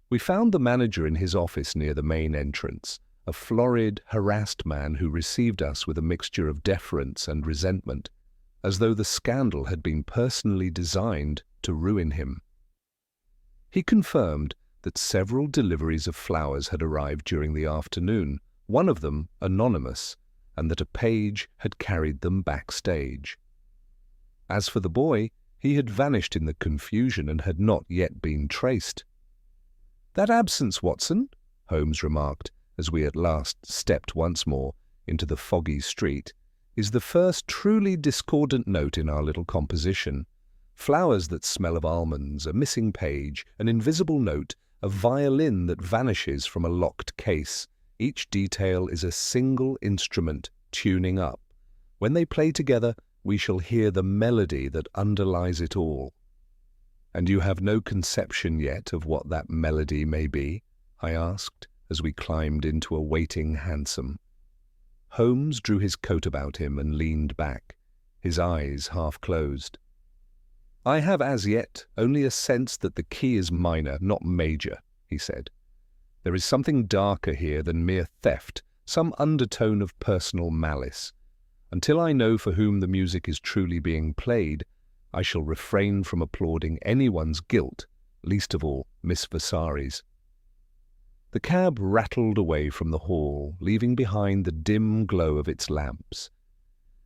A: We found the manager in his office near the main entrance, a florid, harassed man who received us with a mixture of deference and resentment, as though the scandal had been personally designed to ruin him. He confirmed that several deliveries of flowers had arrived during the afternoon, one of them anonymous, and that a page had carried them backstage. As for the boy, he had vanished in the confusion and had not yet been traced. That absence, Watson, Holmes remarked, as we at last stepped once more into the foggy street, is the first truly discordant note in our little composition. Flowers that smell of almonds, a missing page, an invisible note, a violin that vanishes from a locked case. Each detail is a single instrument tuning up. When they play together, we shall hear the melody that underlies it all. And you have no conception yet of what that melody may be? I asked, as we climbed into a waiting hansom. Holmes drew his coat about him and leaned back, his eyes half closed. I have as yet only a sense that the key is minor, not major, he said. There is something darker here than mere theft, some undertone of personal malice. Until I know for whom the music is truly being played, I shall refrain from applauding anyone's guilt, least of all Miss Vasari's. The cab rattled away from the hall, leaving behind the dim glow of its lamps.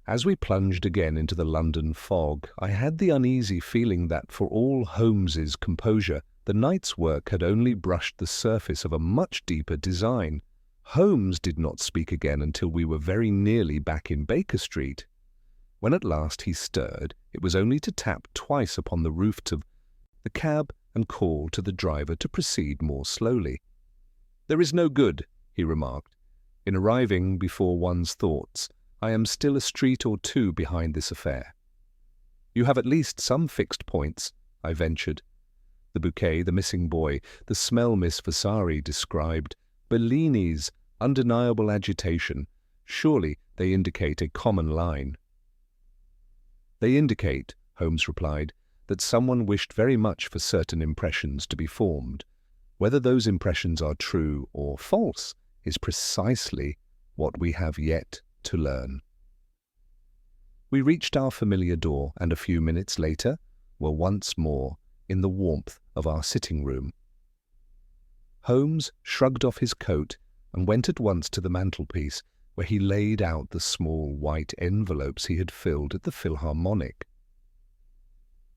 A: As we plunged again into the London fog, I had the uneasy feeling that, for all Holmes's composure, the night's work had only brushed the surface of a much deeper design. Holmes did not speak again until we were very nearly back in Baker Street. When at last he stirred, it was only to tap twice upon the roof of the cab and call to the driver to proceed more slowly. "There is no good," he remarked, "in arriving before one's thoughts. I am still a street or two behind this affair." "You have at least some fixed points," I ventured. The bouquet, the missing boy, the smell Miss Vasari described, Bellini's undeniable agitation. Surely they indicate a common line. "They indicate," Holmes replied, "that someone wished very much for certain impressions to be formed. Whether those impressions are true or false is precisely what we have yet to learn." We reached our familiar door, and a few minutes later were once more in the warmth of our sitting room. Holmes shrugged off his coat and went at once to the mantelpiece, where he laid out the small white envelopes he had filled at the Philharmonic.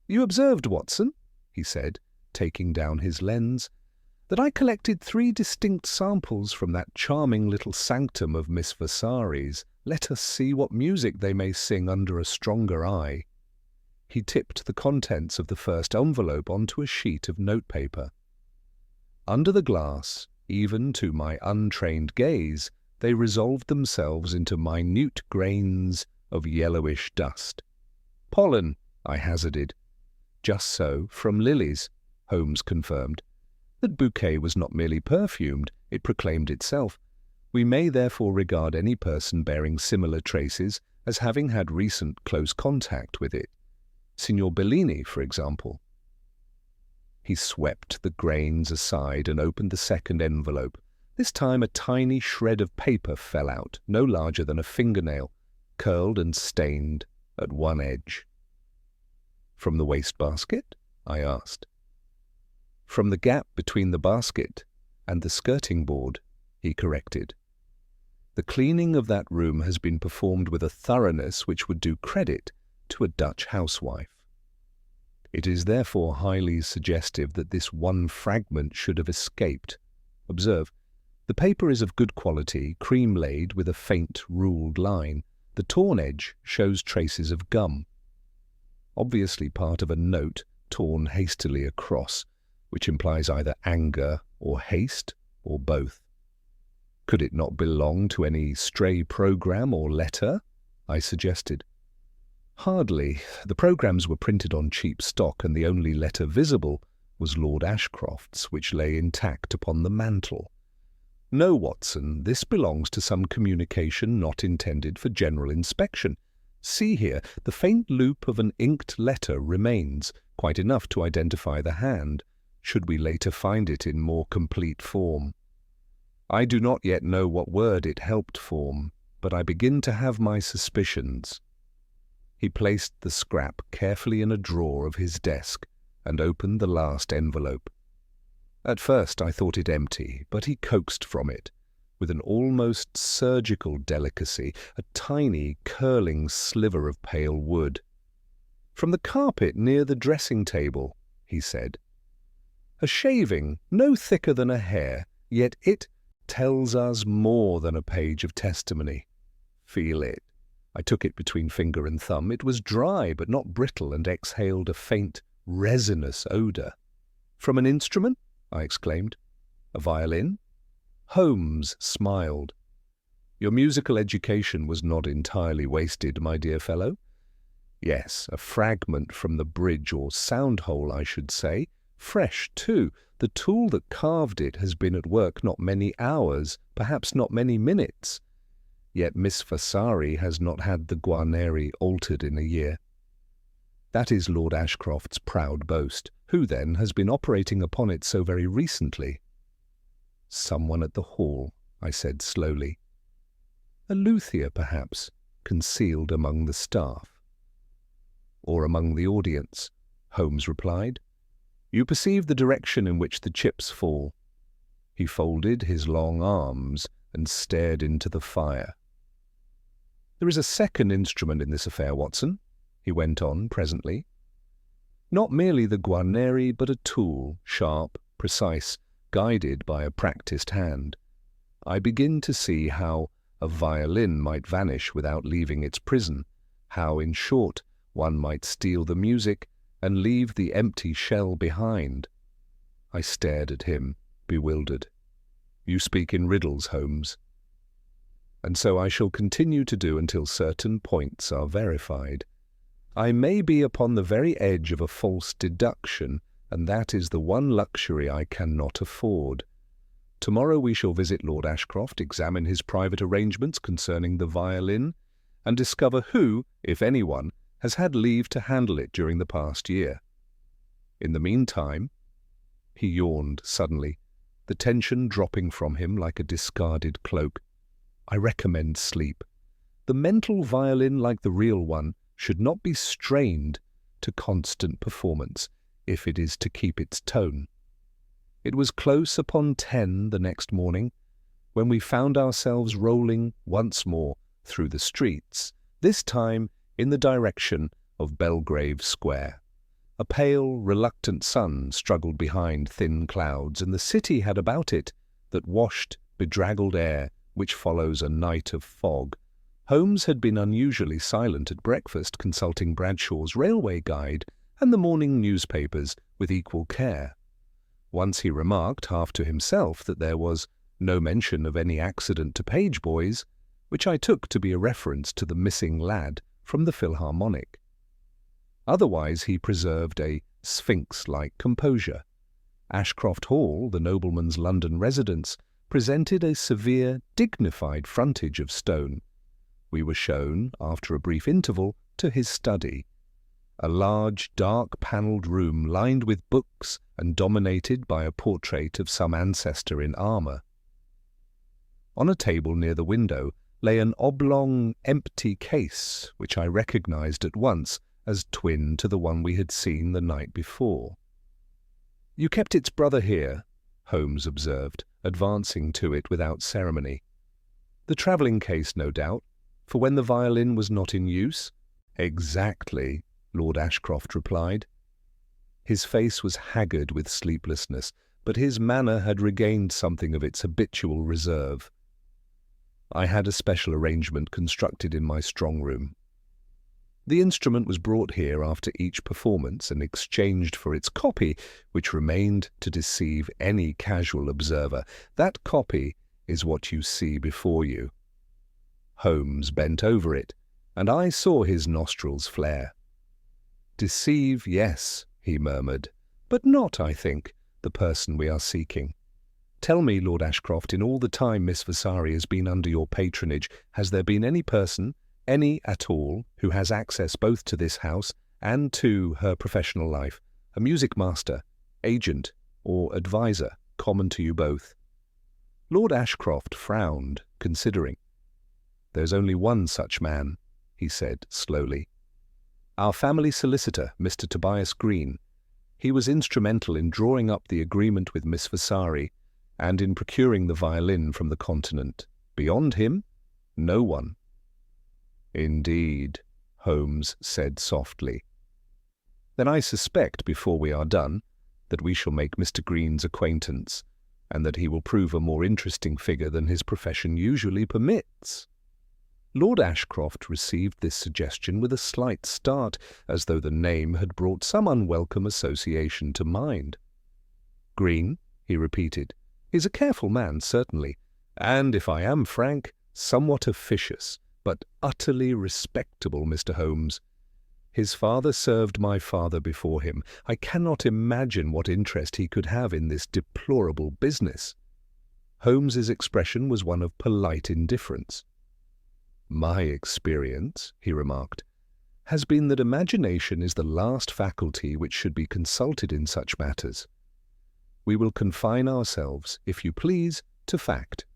A: "You observed, Watson," he said, taking down his lens, "that I collected 3 distinct samples from that charming little sanctum of Miss Vasari's. Let us see what music they may sing under a stronger eye." He tipped the contents of the first envelope onto a sheet of notepaper. Under the glass, even to my untrained gaze, they resolved themselves into minute grains of yellowish dust. "Pollen," I hazarded. "Just so, from lilies," Holmes confirmed. That bouquet was not merely perfumed, it proclaimed itself. We may therefore regard any person bearing similar traces as having had recent close contact with it. Signor Bellini, for example. He swept the grains aside and opened the second envelope. This time a tiny shred of paper fell out, no larger than a fingernail, curled and stained at one edge. "From the wastebasket?" I asked. "From the gap between the basket and the skirting board," he corrected. "The cleaning of that room has been performed with a thoroughness which would do credit to a Dutch housewife. It is therefore highly suggestive that this one fragment should have escaped. Observe, the paper is of good quality, cream-laid with a faint ruled line. The torn edge shows traces of gum. Obviously part of a note torn hastily across, which implies either anger or haste, or both. Could it not belong to any stray program or letter?" I suggested. "Hardly. The programs were printed on cheap stock, and the only letter visible was Lord Ashcroft's, which lay intact upon the mantel. No, Watson, this belongs to some communication not intended for general inspection. See here, the faint loop of an inked letter remains, quite enough to identify the hand, should we later find it in more complete form. I do not yet know what word it helped form, but I begin to have my suspicions." He placed the scrap carefully in a drawer of his desk and opened the last envelope. At first I thought it empty, but he coaxed from it, with an almost surgical delicacy, a tiny, curling sliver of pale wood. "From the carpet near the dressing-table," he said. "A shaving, no thicker than a hair, yet it tells us more than a page of testimony. Feel it." I took it between finger and thumb. It was dry, but not brittle, and exhaled a faint, resinous odour. "From an instrument?" I exclaimed. "A violin?" Holmes smiled. "Your musical education was not entirely wasted, my dear fellow. Yes, a fragment from the bridge, or sound hole, I should say. Fresh, too. The tool that carved it has been at work not many hours, perhaps not many minutes. Yet Miss Vasari has not had the Guarneri altered in a year. That is Lord Ashcroft's proud boast. Who, then, has been operating upon it so very recently?" "Someone at the hall," I said slowly. "A luthier, perhaps, concealed among the staff." "Or among the audience," Holmes replied. "You perceive the direction in which the chips fall." He folded his long arms and stared into the fire. "There is a second instrument in this affair, Watson," he went on presently. "Not merely the Guarneri, but a tool, sharp, precise, guided by a practised hand. I begin to see how a violin might vanish without leaving its prison, how, in short, one might steal the music and leave the empty shell behind." I stared at him, bewildered. "You speak in riddles, Holmes." "And so I shall continue to do until certain points are verified. I may be upon the very edge of a false deduction, and that is the one luxury I cannot afford. Tomorrow we shall visit Lord Ashcroft, examine his private arrangements concerning the violin, and discover who, if anyone, has had leave to handle it during the past year. In the meantime—" He yawned suddenly, the tension dropping from him like a discarded cloak. "I recommend sleep. The mental violin, like the real one, should not be strained to constant performance, if it is to keep its tone." It was close upon 10 the next morning, when we found ourselves rolling once more through the streets, this time in the direction of Belgrave Square. A pale, reluctant sun struggled behind thin clouds, and the city had about it that washed, bedraggled air which follows a night of fog. Holmes had been unusually silent at breakfast, consulting Bradshaw's Railway Guide and the morning newspapers with equal care. Once he remarked, half to himself, that there was no mention of any accident to page boys, which I took to be a reference to the missing lad from the Philharmonic. Otherwise he preserved a sphinx-like composure. Ashcroft Hall, the nobleman's London residence, presented a severe, dignified frontage of stone. We were shown, after a brief interval, to his study, a large, dark-panelled room lined with books and dominated by a portrait of some ancestor in armour. On a table near the window lay an oblong, empty case, which I recognised at once as twin to the one we had seen the night before. "You kept its brother here," Holmes observed, advancing to it without ceremony. "The travelling case, no doubt, for when the violin was not in use?" "Exactly," Lord Ashcroft replied. His face was haggard with sleeplessness, but his manner had regained something of its habitual reserve. "I had a special arrangement constructed in my strong room. The instrument was brought here after each performance and exchanged for its copy, which remained to deceive any casual observer. That copy is what you see before you." Holmes bent over it, and I saw his nostrils flare. "Deceive, yes," he murmured, "but not, I think, the person we are seeking. Tell me, Lord Ashcroft, in all the time Miss Vasari has been under your patronage, has there been any person, any at all, who has access both to this house and to her professional life, a music master, agent, or adviser, common to you both?" Lord Ashcroft frowned, considering. "There's only one such man," he said slowly. "Our family solicitor, Mr. Tobias Green. He was instrumental in drawing up the agreement with Miss Vasari and in procuring the violin from the continent. Beyond him, no one." "Indeed," Holmes said softly. "Then I suspect, before we are done, that we shall make Mr. Green's acquaintance, and that he will prove a more interesting figure than his profession usually permits." Lord Ashcroft received this suggestion with a slight start, as though the name had brought some unwelcome association to mind. "Green?" he repeated. "He's a careful man, certainly, and, if I am frank, somewhat officious, but utterly respectable, Mr. Holmes. His father served my father before him. I cannot imagine what interest he could have in this deplorable business." Holmes's expression was one of polite indifference. "My experience," he remarked, "has been that imagination is the last faculty which should be consulted in such matters. We will confine ourselves, if you please, to fact.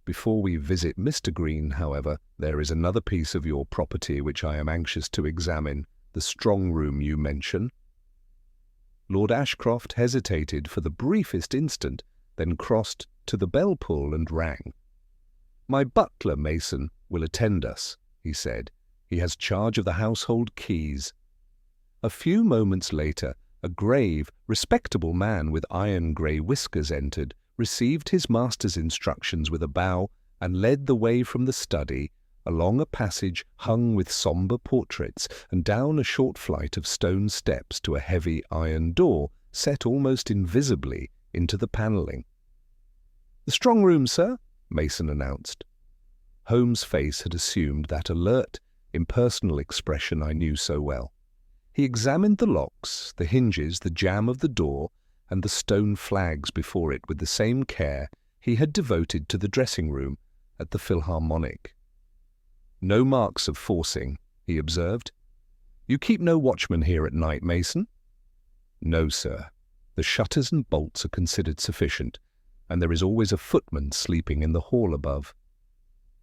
A: Before we visit Mr. Green, however, there is another piece of your property which I am anxious to examine, the strong room you mention." Lord Ashcroft hesitated for the briefest instant, then crossed to the bell-pull and rang. "My butler, Mason, will attend us," he said. "He has charge of the household keys." A few moments later, a grave, respectable man with iron-grey whiskers entered, received his master's instructions with a bow, and led the way from the study, along a passage hung with sombre portraits, and down a short flight of stone steps to a heavy iron door set almost invisibly into the panelling. "The strong room, sir," Mason announced. Holmes' face had assumed that alert, impersonal expression I knew so well. He examined the locks, the hinges, the jamb of the door, and the stone flags before it with the same care he had devoted to the dressing-room at the Philharmonic. "No marks of forcing," he observed. "You keep no watchman here at night, Mason?" "No, sir. The shutters and bolts are considered sufficient, and there is always a footman sleeping in the hall above."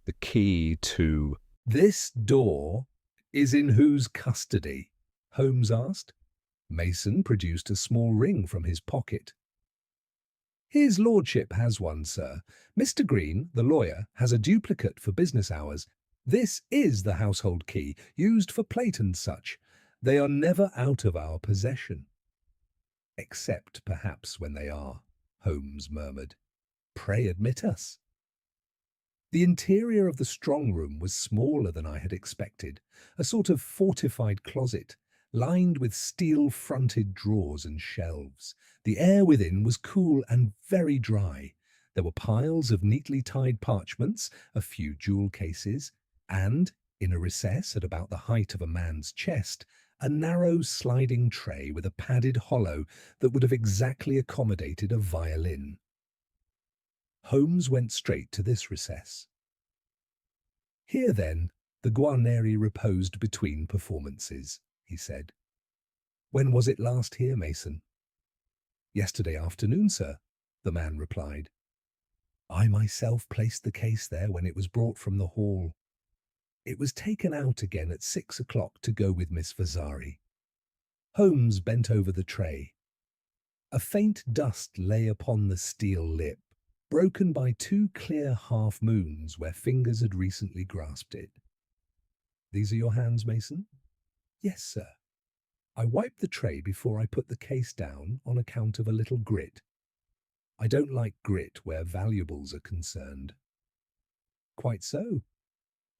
A: "The key to this door is in whose custody?" Holmes asked. Mason produced a small ring from his pocket. "His lordship has one, sir. Mr. Green, the lawyer, has a duplicate for business hours. This is the household key, used for plate and such. They are never out of our possession." "Except, perhaps, when they are," Holmes murmured. "Pray admit us." The interior of the strong room was smaller than I had expected, a sort of fortified closet, lined with steel-fronted drawers and shelves. The air within was cool and very dry. There were piles of neatly tied parchments, a few jewel cases, and, in a recess at about the height of a man's chest, a narrow sliding tray with a padded hollow that would have exactly accommodated a violin. Holmes went straight to this recess. "Here, then, the Guarneri reposed between performances," he said. "When was it last here, Mason?" "Yesterday afternoon, sir," the man replied. "I myself placed the case there when it was brought from the hall. It was taken out again at 6 o'clock to go with Miss Vasari." Holmes bent over the tray. A faint dust lay upon the steel lip, broken by two clear half-moons where fingers had recently grasped it. "These are your hands, Mason?" "Yes, sir. I wiped the tray before I put the case down on account of a little grit. I don't like grit where valuables are concerned." "Quite so.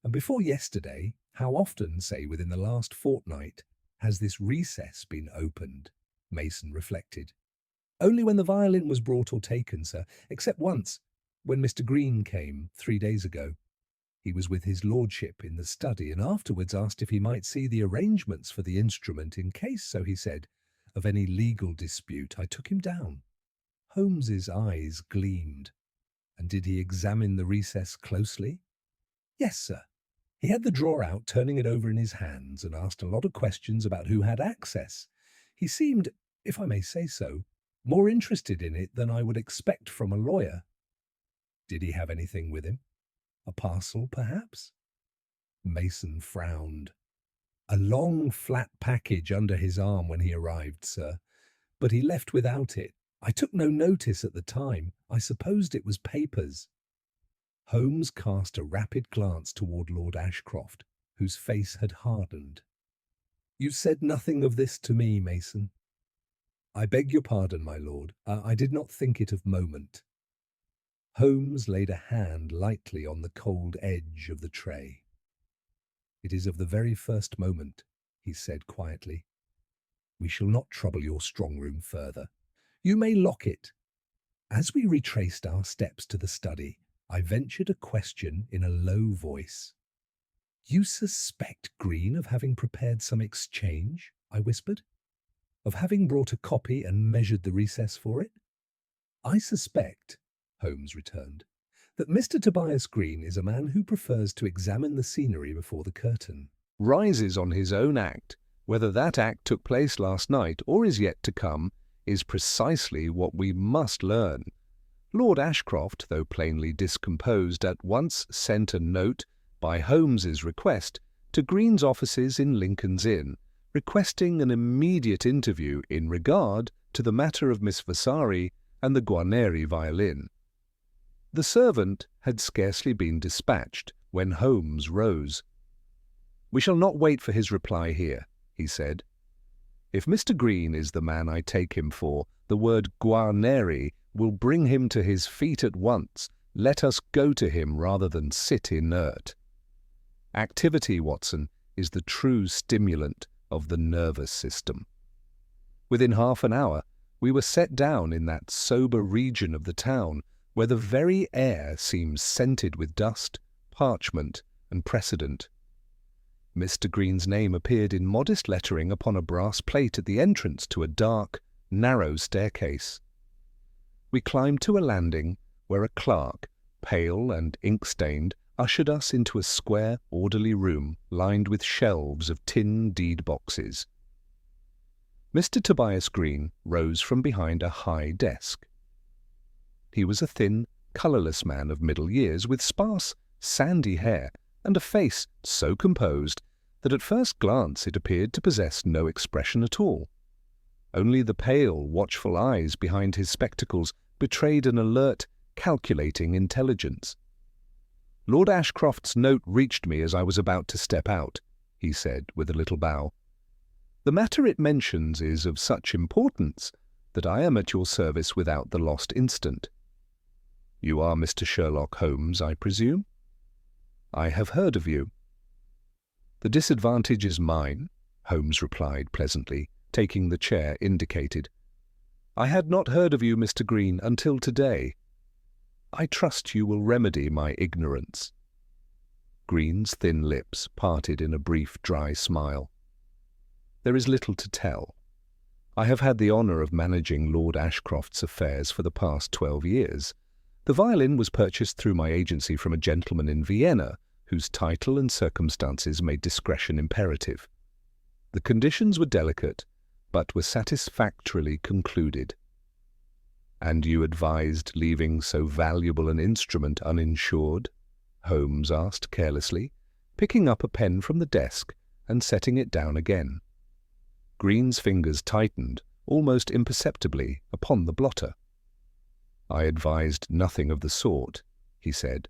A: And before yesterday, how often, say within the last fortnight, has this recess been opened?" Mason reflected. "Only when the violin was brought or taken, sir, except once, when Mr. Green came 3 days ago. He was with his lordship in the study, and afterwards asked if he might see the arrangements for the instrument in case, so he said, of any legal dispute. I took him down." Holmes's eyes gleamed. "And did he examine the recess closely?" "Yes, sir. He had the drawer out, turning it over in his hands, and asked a lot of questions about who had access. He seemed, if I may say so, more interested in it than I would expect from a lawyer." "Did he have anything with him? A parcel, perhaps?" Mason frowned. "A long, flat package under his arm when he arrived, sir. But he left without it. I took no notice at the time. I supposed it was papers." Holmes cast a rapid glance toward Lord Ashcroft, whose face had hardened. "You said nothing of this to me, Mason." "I beg your pardon, my lord. I did not think it of moment." Holmes laid a hand lightly on the cold edge of the tray. "It is of the very first moment," he said quietly. "We shall not trouble your strong room further. You may lock it." As we retraced our steps to the study, I ventured a question in a low voice. "You suspect Green of having prepared some exchange?" I whispered. "Of having brought a copy and measured the recess for it?" "I suspect," Holmes returned, "that Mr. Tobias Green is a man who prefers to examine the scenery before the curtain rises on his own act. Whether that act took place last night or is yet to come is precisely what we must learn." Lord Ashcroft, though plainly discomposed, at once sent a note, by Holmes's request, to Green's offices in Lincoln's Inn, requesting an immediate interview in regard to the matter of Miss Vasari and the Guarneri violin. The servant had scarcely been dispatched when Holmes rose. "We shall not wait for his reply here," he said. "If Mr. Green is the man I take him for, the word Guarneri will bring him to his feet at once. Let us go to him rather than sit inert. Activity, Watson, is the true stimulant of the nervous system." Within half an hour, we were set down in that sober region of the town where the very air seems scented with dust, parchment, and precedent. Mr. Green's name appeared in modest lettering upon a brass plate at the entrance to a dark, narrow staircase. We climbed to a landing where a clerk, pale and ink-stained, ushered us into a square, orderly room lined with shelves of tin deed boxes. Mr. Tobias Green rose from behind a high desk. He was a thin, colourless man of middle years with sparse, sandy hair and a face so composed that at first glance it appeared to possess no expression at all. Only the pale, watchful eyes behind his spectacles betrayed an alert, calculating intelligence. "Lord Ashcroft's note reached me as I was about to step out," he said with a little bow. "The matter it mentions is of such importance that I am at your service without the lost instant. You are Mr. Sherlock Holmes, I presume? I have heard of you." "The disadvantage is mine," Holmes replied pleasantly, taking the chair indicated. "I had not heard of you, Mr. Green, until today. I trust you will remedy my ignorance." Green's thin lips parted in a brief, dry smile. "There is little to tell. I have had the honour of managing Lord Ashcroft's affairs for the past 12 years. The violin was purchased through my agency from a gentleman in Vienna, whose title and circumstances made discretion imperative. The conditions were delicate, but were satisfactorily concluded." "And you advised leaving so valuable an instrument uninsured?" Holmes asked carelessly, picking up a pen from the desk and setting it down again. Green's fingers tightened, almost imperceptibly, upon the blotter. "I advised nothing of the sort," he said.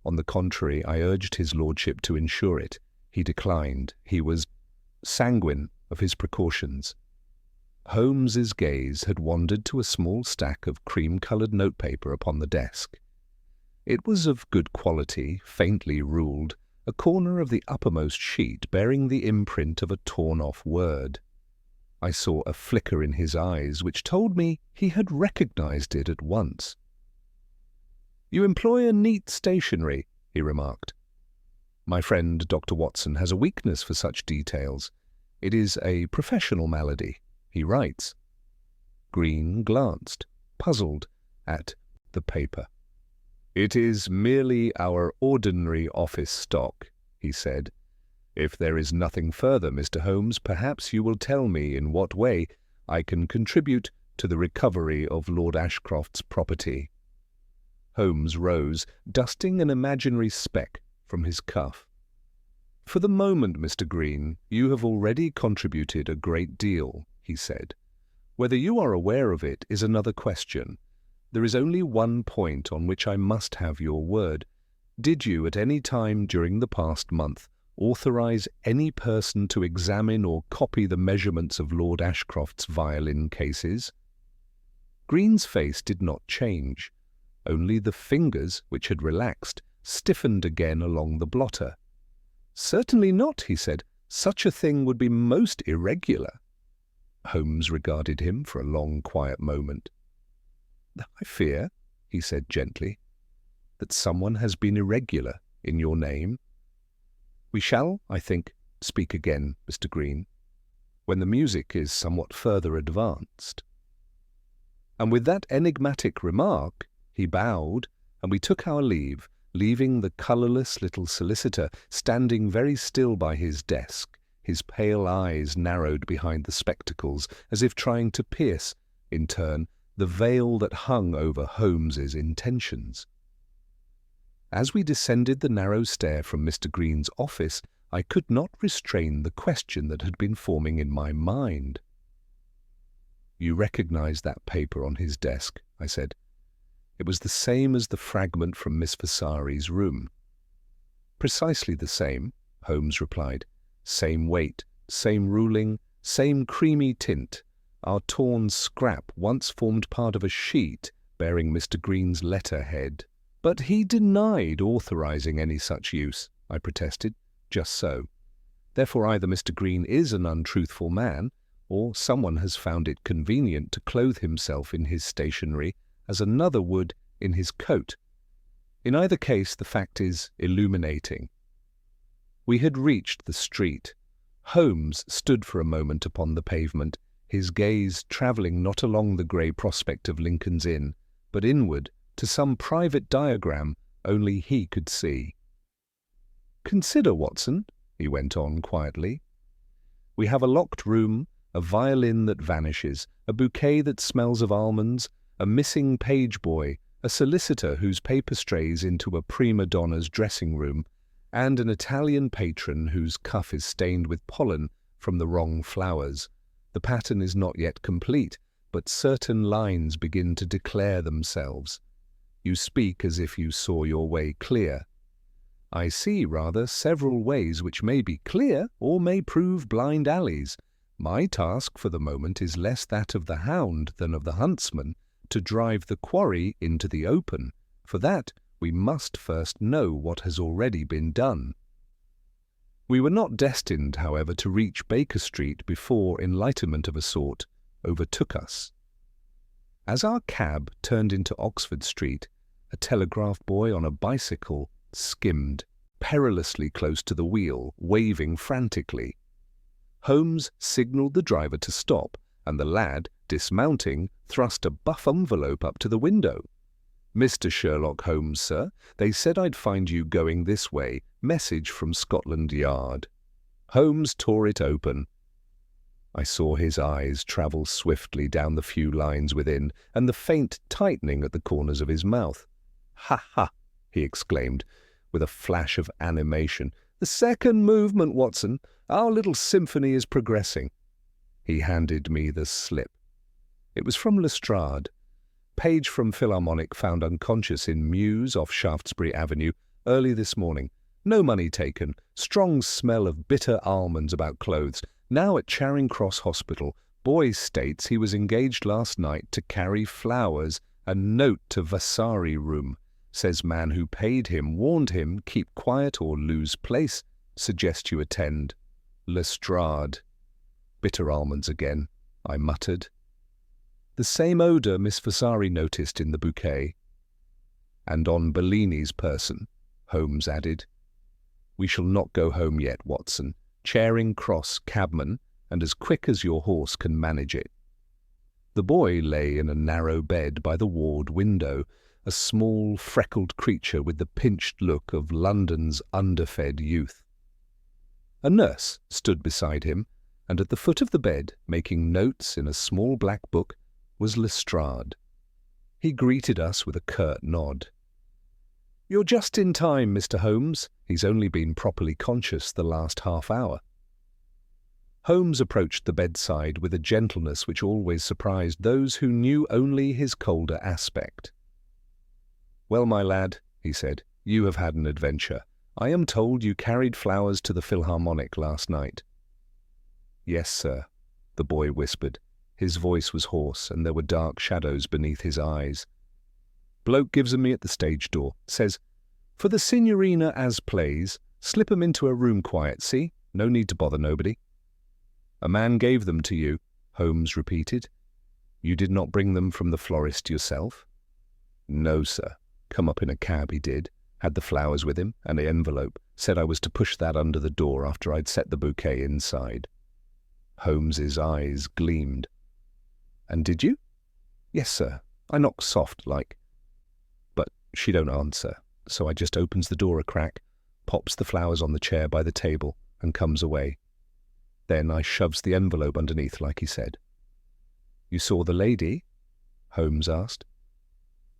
A: "On the contrary, I urged his lordship to insure it. He declined. He was sanguine of his precautions." Holmes's gaze had wandered to a small stack of cream-coloured notepaper upon the desk. It was of good quality, faintly ruled, a corner of the uppermost sheet bearing the imprint of a torn-off word. I saw a flicker in his eyes which told me he had recognized it at once. "You employ a neat stationery," he remarked. "My friend Dr. Watson has a weakness for such details. It is a professional malady. He writes." Green glanced, puzzled, at the paper. "It is merely our ordinary office stock," he said. "If there is nothing further, Mr. Holmes, perhaps you will tell me in what way I can contribute to the recovery of Lord Ashcroft's property." Holmes rose, dusting an imaginary speck from his cuff. "For the moment, Mr. Green, you have already contributed a great deal," he said. "Whether you are aware of it is another question. There is only one point on which I must have your word. Did you, at any time during the past month, authorize any person to examine or copy the measurements of Lord Ashcroft's violin cases?" Green's face did not change. Only the fingers, which had relaxed, stiffened again along the blotter. "Certainly not," he said. "Such a thing would be most irregular." Holmes regarded him for a long, quiet moment. I fear, he said gently, that someone has been irregular in your name. We shall, I think, speak again, Mr. Green, when the music is somewhat further advanced. And with that enigmatic remark, he bowed, and we took our leave, leaving the colourless little solicitor standing very still by his desk, his pale eyes narrowed behind the spectacles, as if trying to pierce, in turn, the veil that hung over Holmes's intentions. As we descended the narrow stair from Mr. Green's office, I could not restrain the question that had been forming in my mind. "You recognise that paper on his desk?" I said. It was the same as the fragment from Miss Vasari's room. "Precisely the same," Holmes replied. "Same weight, same ruling, same creamy tint. Our torn scrap once formed part of a sheet bearing Mr. Green's letterhead." "But he denied authorising any such use," I protested. "Just so. Therefore either Mr. Green is an untruthful man, or someone has found it convenient to clothe himself in his stationery as another would in his coat. In either case, the fact is illuminating." We had reached the street. Holmes stood for a moment upon the pavement, his gaze travelling not along the grey prospect of Lincoln's Inn, but inward to some private diagram only he could see. "Consider, Watson," he went on quietly. "We have a locked room, a violin that vanishes, a bouquet that smells of almonds, a missing page boy, a solicitor whose paper strays into a prima donna's dressing room, and an Italian patron whose cuff is stained with pollen from the wrong flowers. The pattern is not yet complete, but certain lines begin to declare themselves. You speak as if you saw your way clear. I see, rather, several ways which may be clear or may prove blind alleys. My task for the moment is less that of the hound than of the huntsman, to drive the quarry into the open. For that, we must first know what has already been done." We were not destined, however, to reach Baker Street before enlightenment of a sort overtook us. As our cab turned into Oxford Street, a telegraph boy on a bicycle skimmed, perilously close to the wheel, waving frantically. Holmes signalled the driver to stop, and the lad, dismounting, thrust a buff envelope up to the window. "Mr. Sherlock Holmes, sir. They said I'd find you going this way. Message from Scotland Yard." Holmes tore it open. I saw his eyes travel swiftly down the few lines within, and the faint tightening at the corners of his mouth. "Ha ha!" he exclaimed, with a flash of animation. "The second movement, Watson. Our little symphony is progressing." He handed me the slip. It was from Lestrade. Page from Philharmonic found unconscious in Mews off Shaftesbury Avenue early this morning. No money taken. Strong smell of bitter almonds about clothes. Now at Charing Cross Hospital. Boy states he was engaged last night to carry flowers. A note to Vasari room. Says man who paid him warned him keep quiet or lose place. Suggest you attend. Lestrade. Bitter almonds again, I muttered. The same odour Miss Vasari noticed in the bouquet. "And on Bellini's person," Holmes added. "We shall not go home yet, Watson. Charing Cross cabman, and as quick as your horse can manage it." The boy lay in a narrow bed by the ward window, a small, freckled creature with the pinched look of London's underfed youth. A nurse stood beside him, and at the foot of the bed, making notes in a small black book, was Lestrade. He greeted us with a curt nod. "You're just in time, Mr. Holmes. He's only been properly conscious the last half hour." Holmes approached the bedside with a gentleness which always surprised those who knew only his colder aspect. "Well, my lad," he said, "you have had an adventure. I am told you carried flowers to the Philharmonic last night." "Yes, sir," the boy whispered. His voice was hoarse, and there were dark shadows beneath his eyes. "Bloke gives 'em me at the stage door. Says, 'For the signorina as plays, slip 'em into a room quiet, see? No need to bother nobody.'" "A man gave them to you," Holmes repeated. You did not bring them from the florist yourself? No, sir. Come up in a cab, he did. Had the flowers with him, and the envelope. Said I was to push that under the door after I'd set the bouquet inside. Holmes's eyes gleamed. And did you? Yes, sir. I knocked soft, like. But she don't answer, so I just opens the door a crack, pops the flowers on the chair by the table, and comes away. Then I shoves the envelope underneath like he said. You saw the lady? Holmes asked.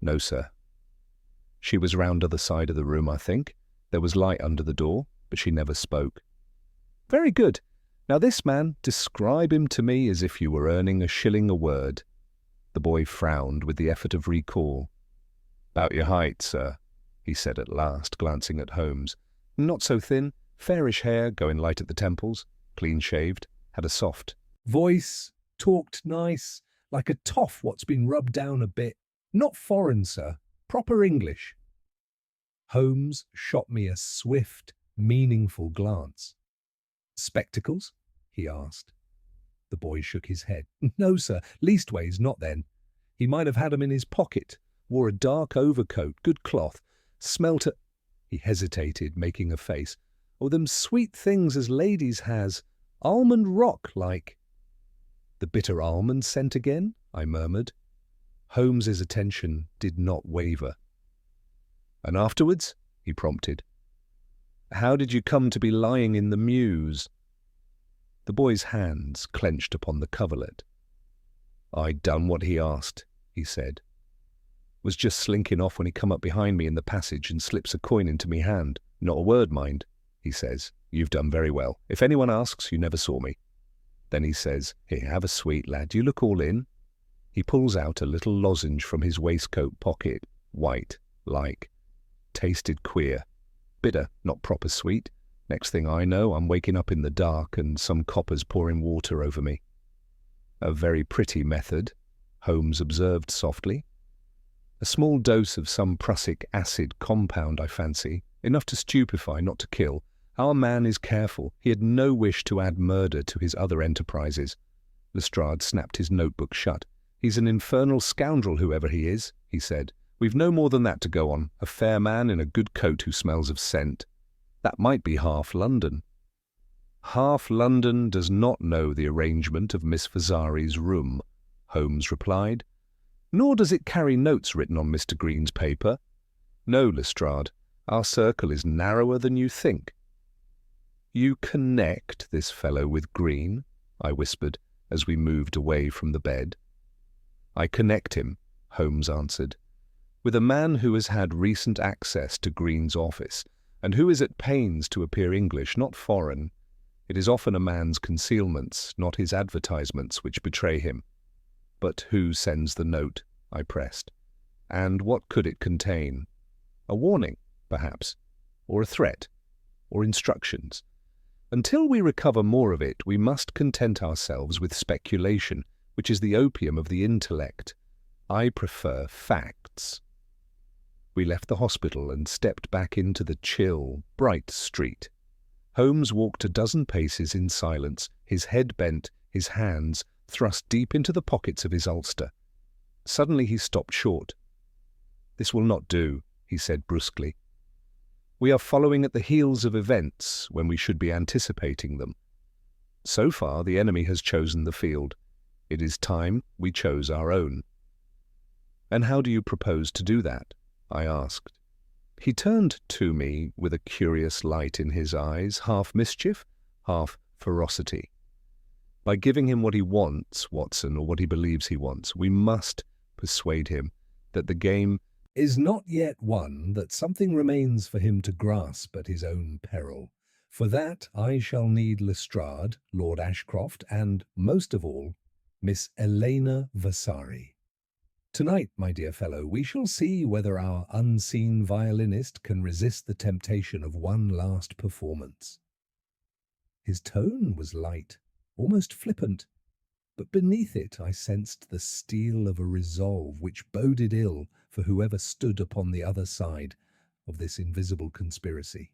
A: No, sir. She was round other side of the room, I think. There was light under the door, but she never spoke. Very good. Now this man, describe him to me as if you were earning a shilling a word. The boy frowned with the effort of recall. About your height, sir, he said at last, glancing at Holmes. Not so thin, fairish hair, going light at the temples, clean-shaved, had a soft voice, talked nice, like a toff what's been rubbed down a bit. Not foreign, sir, proper English. Holmes shot me a swift, meaningful glance. Spectacles? He asked. The boy shook his head. No, sir, leastways not then. He might have had 'em in his pocket, wore a dark overcoat, good cloth, smelt a... He hesitated, making a face. Oh, them sweet things as ladies has, almond rock like. The bitter almond scent again? I murmured. Holmes's attention did not waver. And afterwards? He prompted. How did you come to be lying in the mews? The boy's hands clenched upon the coverlet. I'd done what he asked, he said. Was just slinking off when he come up behind me in the passage and slips a coin into me hand. Not a word, mind, he says. You've done very well. If anyone asks, you never saw me. Then he says, Here, have a sweet, lad. You look all in. He pulls out a little lozenge from his waistcoat pocket, white, like. Tasted queer. Bitter, not proper sweet. Next thing I know, I'm waking up in the dark and some coppers pouring water over me. A very pretty method, Holmes observed softly. A small dose of some prussic acid compound, I fancy, enough to stupefy, not to kill. Our man is careful. He had no wish to add murder to his other enterprises. Lestrade snapped his notebook shut. He's an infernal scoundrel, whoever he is, he said. We've no more than that to go on. A fair man in a good coat who smells of scent. That might be half London. Half London does not know the arrangement of Miss Vasari's room, Holmes replied. Nor does it carry notes written on Mr. Green's paper. No, Lestrade, our circle is narrower than you think. You connect this fellow with Green, I whispered, as we moved away from the bed. I connect him, Holmes answered, with a man who has had recent access to Green's office, and who is at pains to appear English, not foreign. It is often a man's concealments, not his advertisements, which betray him. But who sends the note? I pressed. And what could it contain? A warning, perhaps, or a threat, or instructions. Until we recover more of it, we must content ourselves with speculation, which is the opium of the intellect. I prefer facts. We left the hospital and stepped back into the chill, bright street. Holmes walked a dozen paces in silence, his head bent, his hands thrust deep into the pockets of his ulster. Suddenly he stopped short. This will not do, he said brusquely. We are following at the heels of events when we should be anticipating them. So far the enemy has chosen the field. It is time we chose our own. And how do you propose to do that? I asked. He turned to me with a curious light in his eyes, half mischief, half ferocity. By giving him what he wants, Watson, or what he believes he wants, we must persuade him that the game is not yet won, that something remains for him to grasp at his own peril. For that I shall need Lestrade, Lord Ashcroft, and, most of all, Miss Elena Vasari. Tonight, my dear fellow, we shall see whether our unseen violinist can resist the temptation of one last performance. His tone was light, almost flippant, but beneath it I sensed the steel of a resolve which boded ill for whoever stood upon the other side of this invisible conspiracy.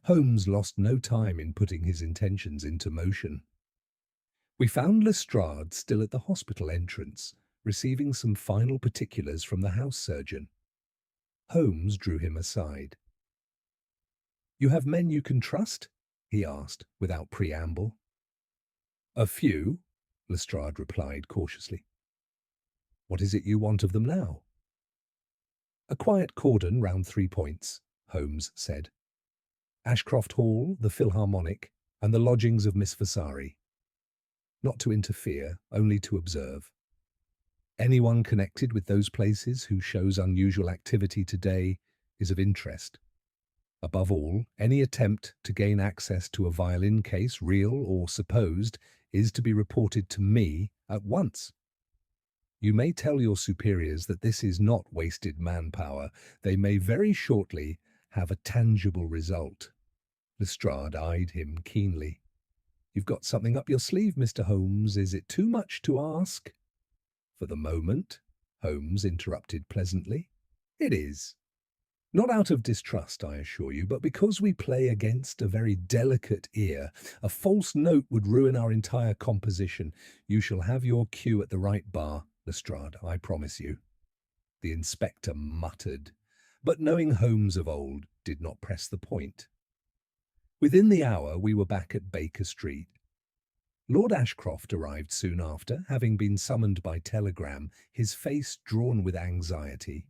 A: Holmes lost no time in putting his intentions into motion. We found Lestrade still at the hospital entrance, receiving some final particulars from the house surgeon. Holmes drew him aside. "You have men you can trust?" he asked, without preamble. "A few," Lestrade replied cautiously. "What is it you want of them now?" "A quiet cordon round 3 points," Holmes said. "Ashcroft Hall, the Philharmonic, and the lodgings of Miss Vasari. Not to interfere, only to observe. Anyone connected with those places who shows unusual activity today is of interest. Above all, any attempt to gain access to a violin case, real or supposed, is to be reported to me at once. You may tell your superiors that this is not wasted manpower. They may very shortly have a tangible result." Lestrade eyed him keenly. "You've got something up your sleeve, Mr. Holmes. Is it too much to ask?" "For the moment," Holmes interrupted pleasantly, "it is. Not out of distrust, I assure you, but because we play against a very delicate ear. A false note would ruin our entire composition. You shall have your cue at the right bar, Lestrade, I promise you." The inspector muttered, but knowing Holmes of old, did not press the point. Within the hour we were back at Baker Street. Lord Ashcroft arrived soon after, having been summoned by telegram, his face drawn with anxiety.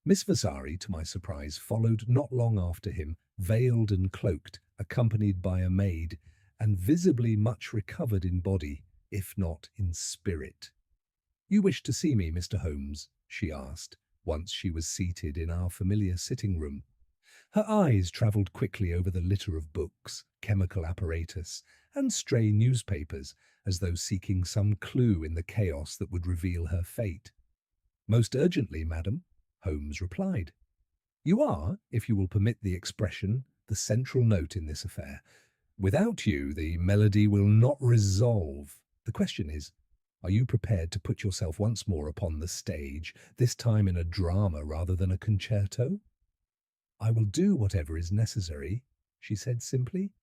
A: Miss Vasari, to my surprise, followed not long after him, veiled and cloaked, accompanied by a maid, and visibly much recovered in body, if not in spirit. "You wish to see me, Mr. Holmes?" she asked, once she was seated in our familiar sitting-room. Her eyes travelled quickly over the litter of books, chemical apparatus, and stray newspapers, as though seeking some clue in the chaos that would reveal her fate. "Most urgently, madam," Holmes replied. "You are, if you will permit the expression, the central note in this affair. Without you, the melody will not resolve. The question is, are you prepared to put yourself once more upon the stage, this time in a drama rather than a concerto?" "I will do whatever is necessary," she said simply.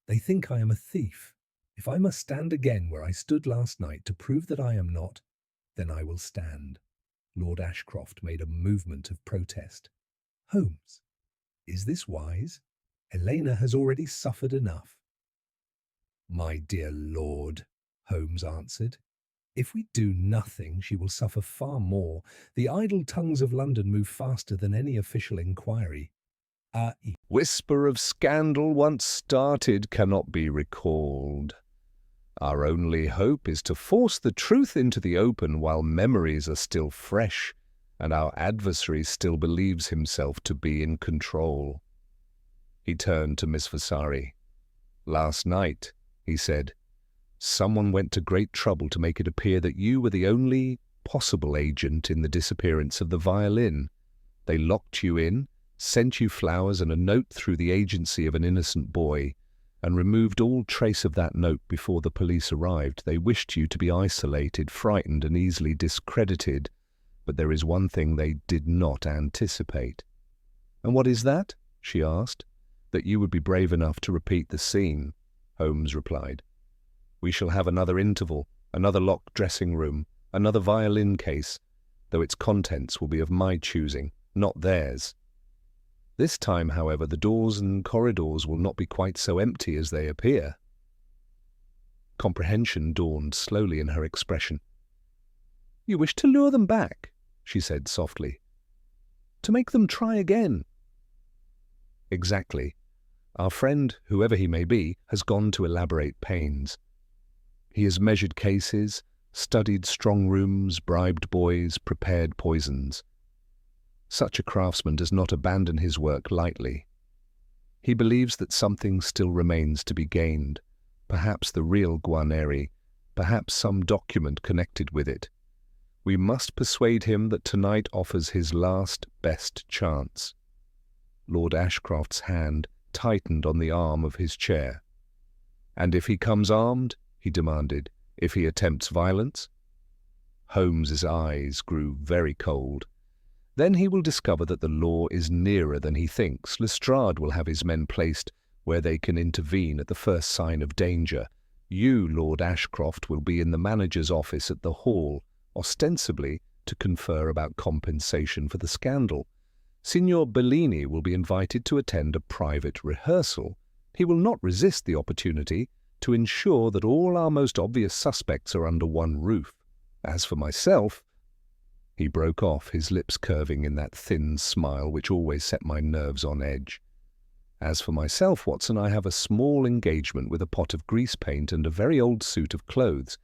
A: "They think I am a thief. If I must stand again where I stood last night to prove that I am not, then I will stand." Lord Ashcroft made a movement of protest. "Holmes, is this wise? Elena has already suffered enough." "My dear lord," Holmes answered, "if we do nothing, she will suffer far more. The idle tongues of London move faster than any official inquiry. Whisper of scandal once started cannot be recalled. Our only hope is to force the truth into the open while memories are still fresh and our adversary still believes himself to be in control." He turned to Miss Vasari. "Last night," he said, "someone went to great trouble to make it appear that you were the only possible agent in the disappearance of the violin. They locked you in, sent you flowers and a note through the agency of an innocent boy, and removed all trace of that note before the police arrived. They wished you to be isolated, frightened, and easily discredited. But there is one thing they did not anticipate." "And what is that?" she asked. "That you would be brave enough to repeat the scene," Holmes replied. "We shall have another interval, another locked dressing-room, another violin case, though its contents will be of my choosing, not theirs. This time, however, the doors and corridors will not be quite so empty as they appear." Comprehension dawned slowly in her expression. "You wish to lure them back," she said softly. "To make them try again." "Exactly. Our friend, whoever he may be, has gone to elaborate pains. He has measured cases, studied strong rooms, bribed boys, prepared poisons. Such a craftsman does not abandon his work lightly. He believes that something still remains to be gained, perhaps the real Guarneri, perhaps some document connected with it. We must persuade him that tonight offers his last, best chance." Lord Ashcroft's hand tightened on the arm of his chair. "And if he comes armed?" he demanded. "If he attempts violence?" Holmes's eyes grew very cold. "Then he will discover that the law is nearer than he thinks. Lestrade will have his men placed where they can intervene at the first sign of danger, You, Lord Ashcroft, will be in the manager's office at the Hall, ostensibly to confer about compensation for the scandal. Signor Bellini will be invited to attend a private rehearsal. He will not resist the opportunity to ensure that all our most obvious suspects are under one roof. As for myself—" He broke off, his lips curving in that thin smile which always set my nerves on edge. "As for myself, Watson, I have a small engagement with a pot of grease paint and a very old suit of clothes.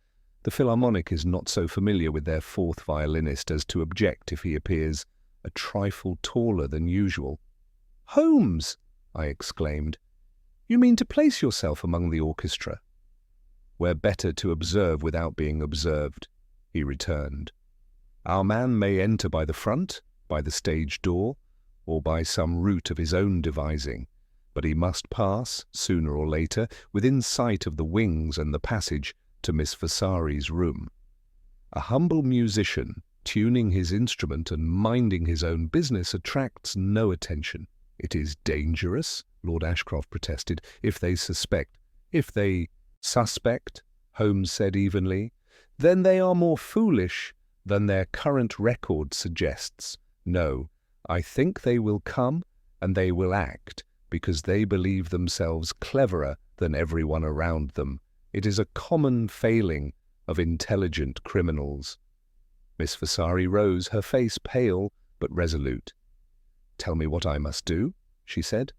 A: The Philharmonic is not so familiar with their fourth violinist as to object if he appears a trifle taller than usual." "Holmes!" I exclaimed. "You mean to place yourself among the orchestra?" "We're better to observe without being observed," he returned. "Our man may enter by the front, by the stage door, or by some route of his own devising, but he must pass, sooner or later, within sight of the wings and the passage to Miss Vasari's room. A humble musician, tuning his instrument and minding his own business, attracts no attention." "It is dangerous," Lord Ashcroft protested, "if they suspect—" "If they suspect," Holmes said evenly, "then they are more foolish than their current record suggests. No, I think they will come and they will act because they believe themselves cleverer than everyone around them. It is a common failing of intelligent criminals." Miss Vasari rose, her face pale but resolute. "Tell me what I must do," she said.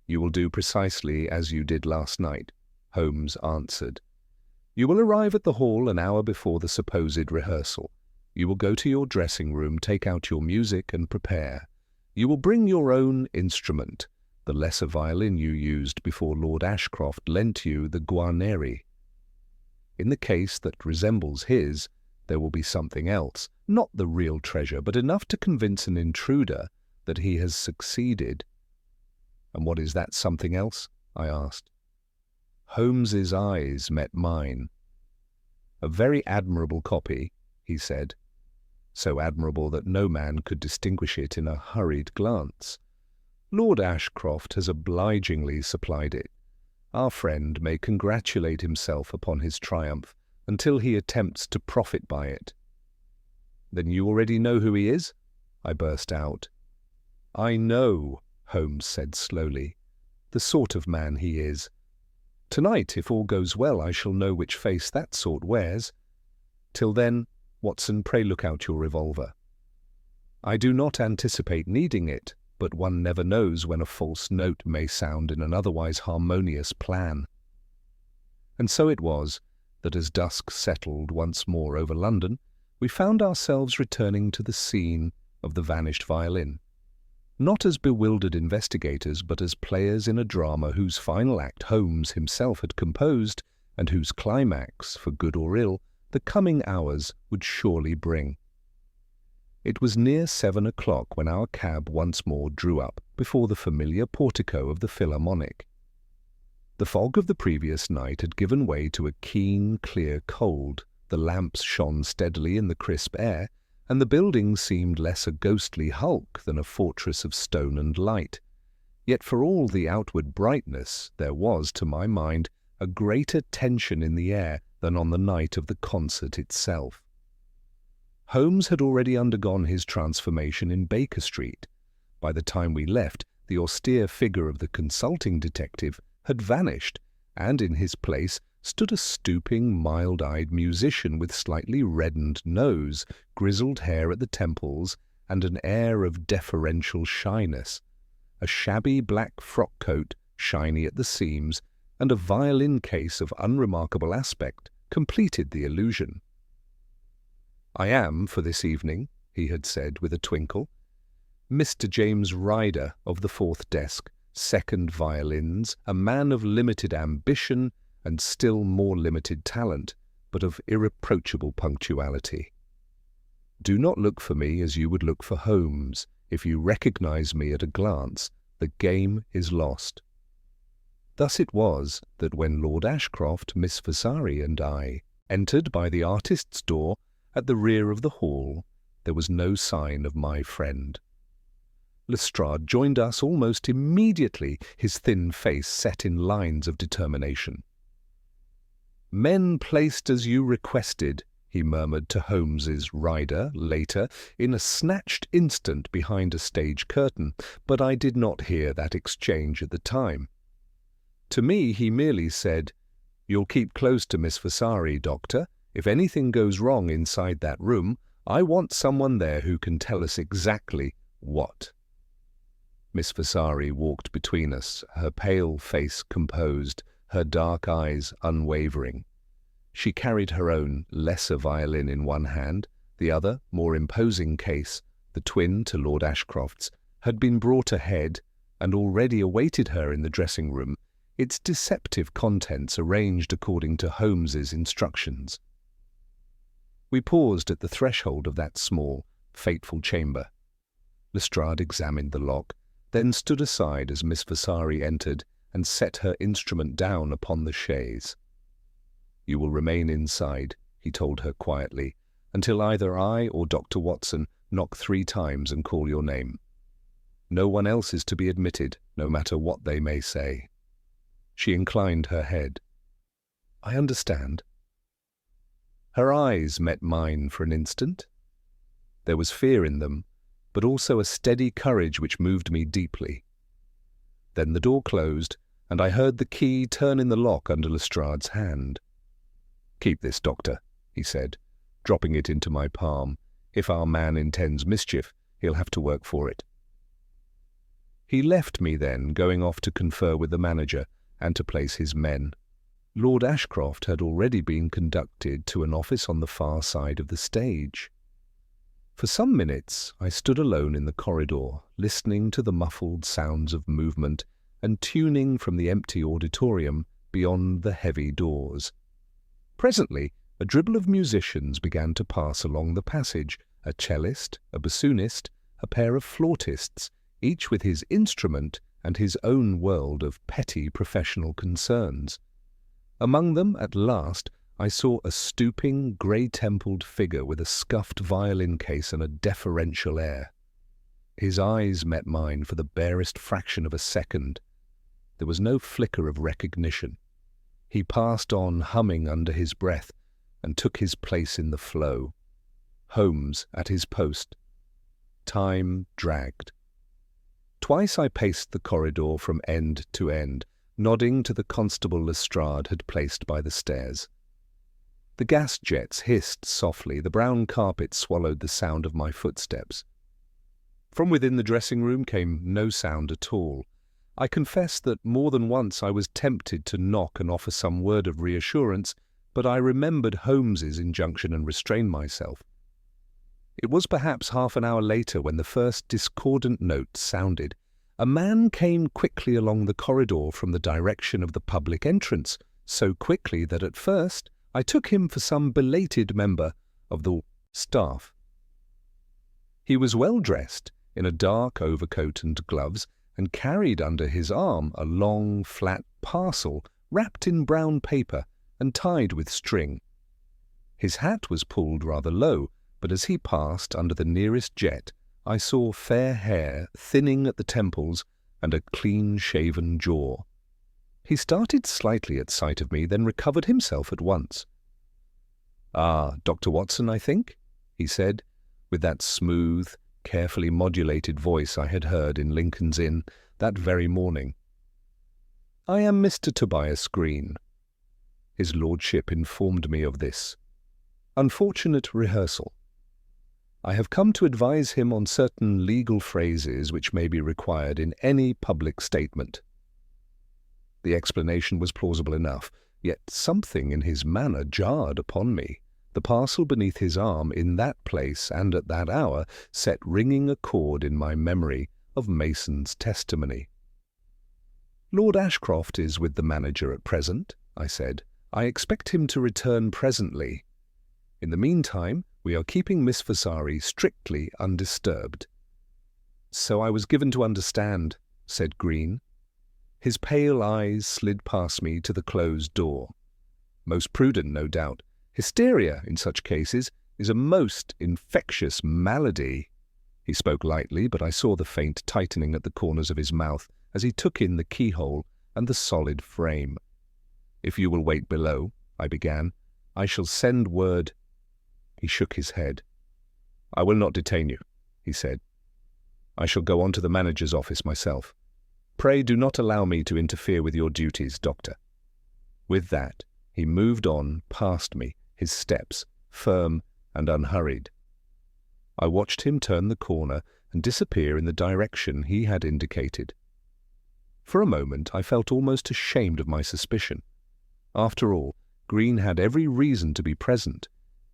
A: "You will do precisely as you did last night," Holmes answered. "You will arrive at the Hall an hour before the supposed rehearsal. You will go to your dressing-room, take out your music, and prepare. You will bring your own instrument, the lesser violin you used before Lord Ashcroft lent you the Guarneri. In the case that resembles his, there will be something else, not the real treasure, but enough to convince an intruder that he has succeeded." "And what is that something else?" I asked. Holmes's eyes met mine. "A very admirable copy," he said, so admirable that no man could distinguish it in a hurried glance. "Lord Ashcroft has obligingly supplied it. Our friend may congratulate himself upon his triumph until he attempts to profit by it." "Then you already know who he is?" I burst out. "I know," Holmes said slowly, "the sort of man he is. Tonight, if all goes well, I shall know which face that sort wears. Till then, Watson, pray look out your revolver. I do not anticipate needing it, but one never knows when a false note may sound in an otherwise harmonious plan." And so it was that as dusk settled once more over London, we found ourselves returning to the scene of the vanished violin. Not as bewildered investigators, but as players in a drama whose final act Holmes himself had composed, and whose climax, for good or ill, the coming hours would surely bring. It was near 7 o'clock when our cab once more drew up before the familiar portico of the Philharmonic. The fog of the previous night had given way to a keen, clear cold. The lamps shone steadily in the crisp air, and the building seemed less a ghostly hulk than a fortress of stone and light. Yet for all the outward brightness, there was, to my mind, a greater tension in the air than on the night of the concert itself. Holmes had already undergone his transformation in Baker Street. By the time we left, the austere figure of the consulting detective had vanished, and in his place stood a stooping, mild-eyed musician with slightly reddened nose, grizzled hair at the temples, and an air of deferential shyness. A shabby black frock-coat, shiny at the seams, and a violin case of unremarkable aspect completed the illusion. "I am, for this evening," he had said with a twinkle, "Mr. James Ryder of the fourth desk, second violins, a man of limited ambition and still more limited talent, but of irreproachable punctuality. Do not look for me as you would look for Holmes. If you recognize me at a glance, the game is lost." Thus it was that when Lord Ashcroft, Miss Vasari, and I entered by the artist's door at the rear of the hall, there was no sign of my friend. Lestrade joined us almost immediately, his thin face set in lines of determination. "Men placed as you requested," he murmured to Holmes's rider later, in a snatched instant behind a stage curtain, but I did not hear that exchange at the time. To me he merely said, "You'll keep close to Miss Vasari, Doctor. If anything goes wrong inside that room, I want someone there who can tell us exactly what." Miss Vasari walked between us, her pale face composed, her dark eyes unwavering. She carried her own lesser violin in one hand, the other, more imposing case, the twin to Lord Ashcroft's, had been brought ahead and already awaited her in the dressing-room, its deceptive contents arranged according to Holmes's instructions. We paused at the threshold of that small, fateful chamber. Lestrade examined the lock, then stood aside as Miss Vasari entered and set her instrument down upon the chaise. "You will remain inside," he told her quietly, "until either I or Dr. Watson knock 3 times and call your name. No one else is to be admitted, no matter what they may say." She inclined her head. "I understand." Her eyes met mine for an instant. There was fear in them, but also a steady courage which moved me deeply. Then the door closed, and I heard the key turn in the lock under Lestrade's hand. "Keep this, Doctor," he said, dropping it into my palm. "If our man intends mischief, he'll have to work for it." He left me then, going off to confer with the manager and to place his men. Lord Ashcroft had already been conducted to an office on the far side of the stage. For some minutes I stood alone in the corridor, listening to the muffled sounds of movement and tuning from the empty auditorium beyond the heavy doors. Presently, a dribble of musicians began to pass along the passage, a cellist, a bassoonist, a pair of flautists, each with his instrument and his own world of petty professional concerns. Among them, at last, I saw a stooping, grey-templed figure with a scuffed violin case and a deferential air. His eyes met mine for the barest fraction of a second. There was no flicker of recognition. He passed on, humming under his breath, and took his place in the flow. Holmes at his post. Time dragged. Twice I paced the corridor from end to end, nodding to the constable Lestrade had placed by the stairs. The gas jets hissed softly, the brown carpet swallowed the sound of my footsteps. From within the dressing-room came no sound at all. I confess that more than once I was tempted to knock and offer some word of reassurance, but I remembered Holmes's injunction and restrained myself. It was perhaps half an hour later when the first discordant note sounded. A man came quickly along the corridor from the direction of the public entrance, so quickly that at first I took him for some belated member of the staff. He was well dressed in a dark overcoat and gloves, and carried under his arm a long, flat parcel wrapped in brown paper and tied with string. His hat was pulled rather low, but as he passed under the nearest jet, I saw fair hair thinning at the temples and a clean-shaven jaw. He started slightly at sight of me, then recovered himself at once. "Ah, Dr. Watson, I think?" he said, with that smooth, carefully modulated voice I had heard in Lincoln's Inn that very morning. "I am Mr. Tobias Green." His lordship informed me of this. "Unfortunate rehearsal. I have come to advise him on certain legal phrases which may be required in any public statement." The explanation was plausible enough, yet something in his manner jarred upon me. The parcel beneath his arm in that place and at that hour set ringing a chord in my memory of Mason's testimony. "Lord Ashcroft is with the manager at present," I said. "I expect him to return presently. In the meantime, we are keeping Miss Vasari strictly undisturbed." "So I was given to understand," said Green. His pale eyes slid past me to the closed door. "Most prudent, no doubt. Hysteria, in such cases, is a most infectious malady." He spoke lightly, but I saw the faint tightening at the corners of his mouth as he took in the keyhole and the solid frame. "If you will wait below, I began. "I shall send word—" He shook his head. "I will not detain you," he said. "I shall go on to the manager's office myself. Pray do not allow me to interfere with your duties, Doctor." With that, he moved on past me, his steps firm and unhurried. I watched him turn the corner and disappear in the direction he had indicated. For a moment I felt almost ashamed of my suspicion. After all, Green had every reason to be present.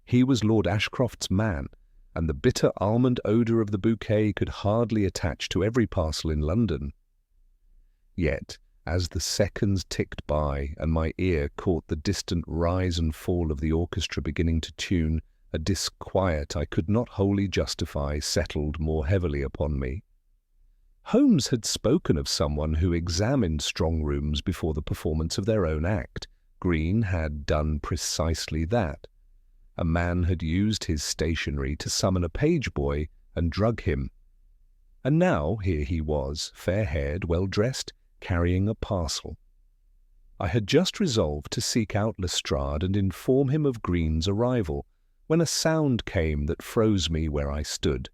A: He was Lord Ashcroft's man, and the bitter almond odour of the bouquet could hardly attach to every parcel in London. Yet, as the seconds ticked by and my ear caught the distant rise and fall of the orchestra beginning to tune, a disquiet I could not wholly justify settled more heavily upon me. Holmes had spoken of someone who examined strong rooms before the performance of their own act. Green had done precisely that. A man had used his stationery to summon a page boy and drug him. And now here he was, fair-haired, well-dressed, carrying a parcel. I had just resolved to seek out Lestrade and inform him of Green's arrival, when a sound came that froze me where I stood.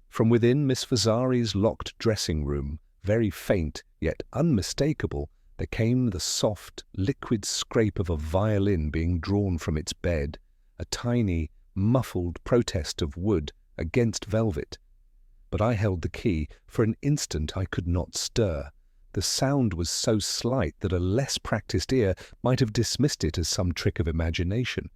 A: From within Miss Vasari's locked dressing-room, very faint yet unmistakable, there came the soft, liquid scrape of a violin being drawn from its bed, a tiny, muffled protest of wood against velvet. But I held the key. For an instant I could not stir. The sound was so slight that a less practised ear might have dismissed it as some trick of imagination.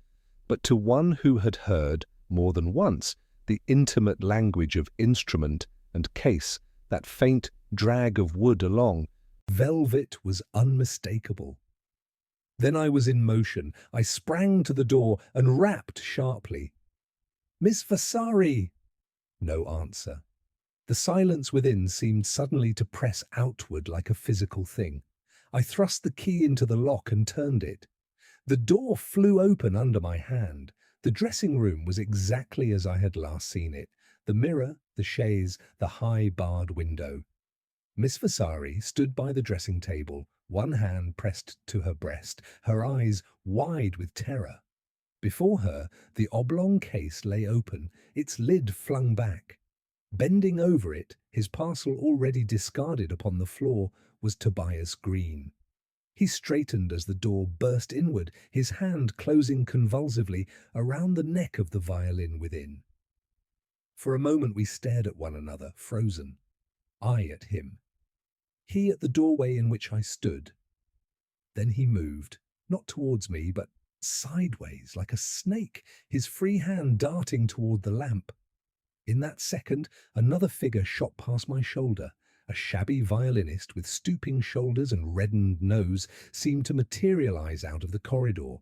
A: But to one who had heard, more than once, the intimate language of instrument and case, that faint drag of wood along, velvet was unmistakable. Then I was in motion. I sprang to the door and rapped sharply. "Miss Vasari!" No answer. The silence within seemed suddenly to press outward like a physical thing. I thrust the key into the lock and turned it. The door flew open under my hand. The dressing-room was exactly as I had last seen it. The mirror, the chaise, the high barred window. Miss Vasari stood by the dressing-table, one hand pressed to her breast, her eyes wide with terror. Before her, the oblong case lay open, its lid flung back. Bending over it, his parcel already discarded upon the floor, was Tobias Green. He straightened as the door burst inward, his hand closing convulsively around the neck of the violin within. For a moment we stared at one another, frozen. I at him. He at the doorway in which I stood. Then he moved, not towards me, but sideways, like a snake, his free hand darting toward the lamp. In that second, another figure shot past my shoulder. A shabby violinist with stooping shoulders and reddened nose seemed to materialize out of the corridor.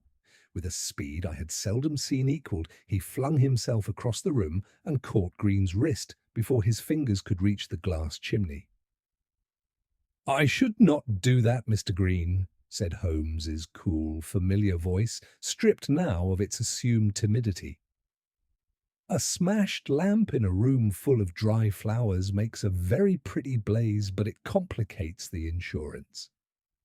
A: With a speed I had seldom seen equaled, he flung himself across the room and caught Green's wrist before his fingers could reach the glass chimney. "I should not do that, Mr. Green," said Holmes's cool, familiar voice, stripped now of its assumed timidity. "A smashed lamp in a room full of dry flowers makes a very pretty blaze, but it complicates the insurance."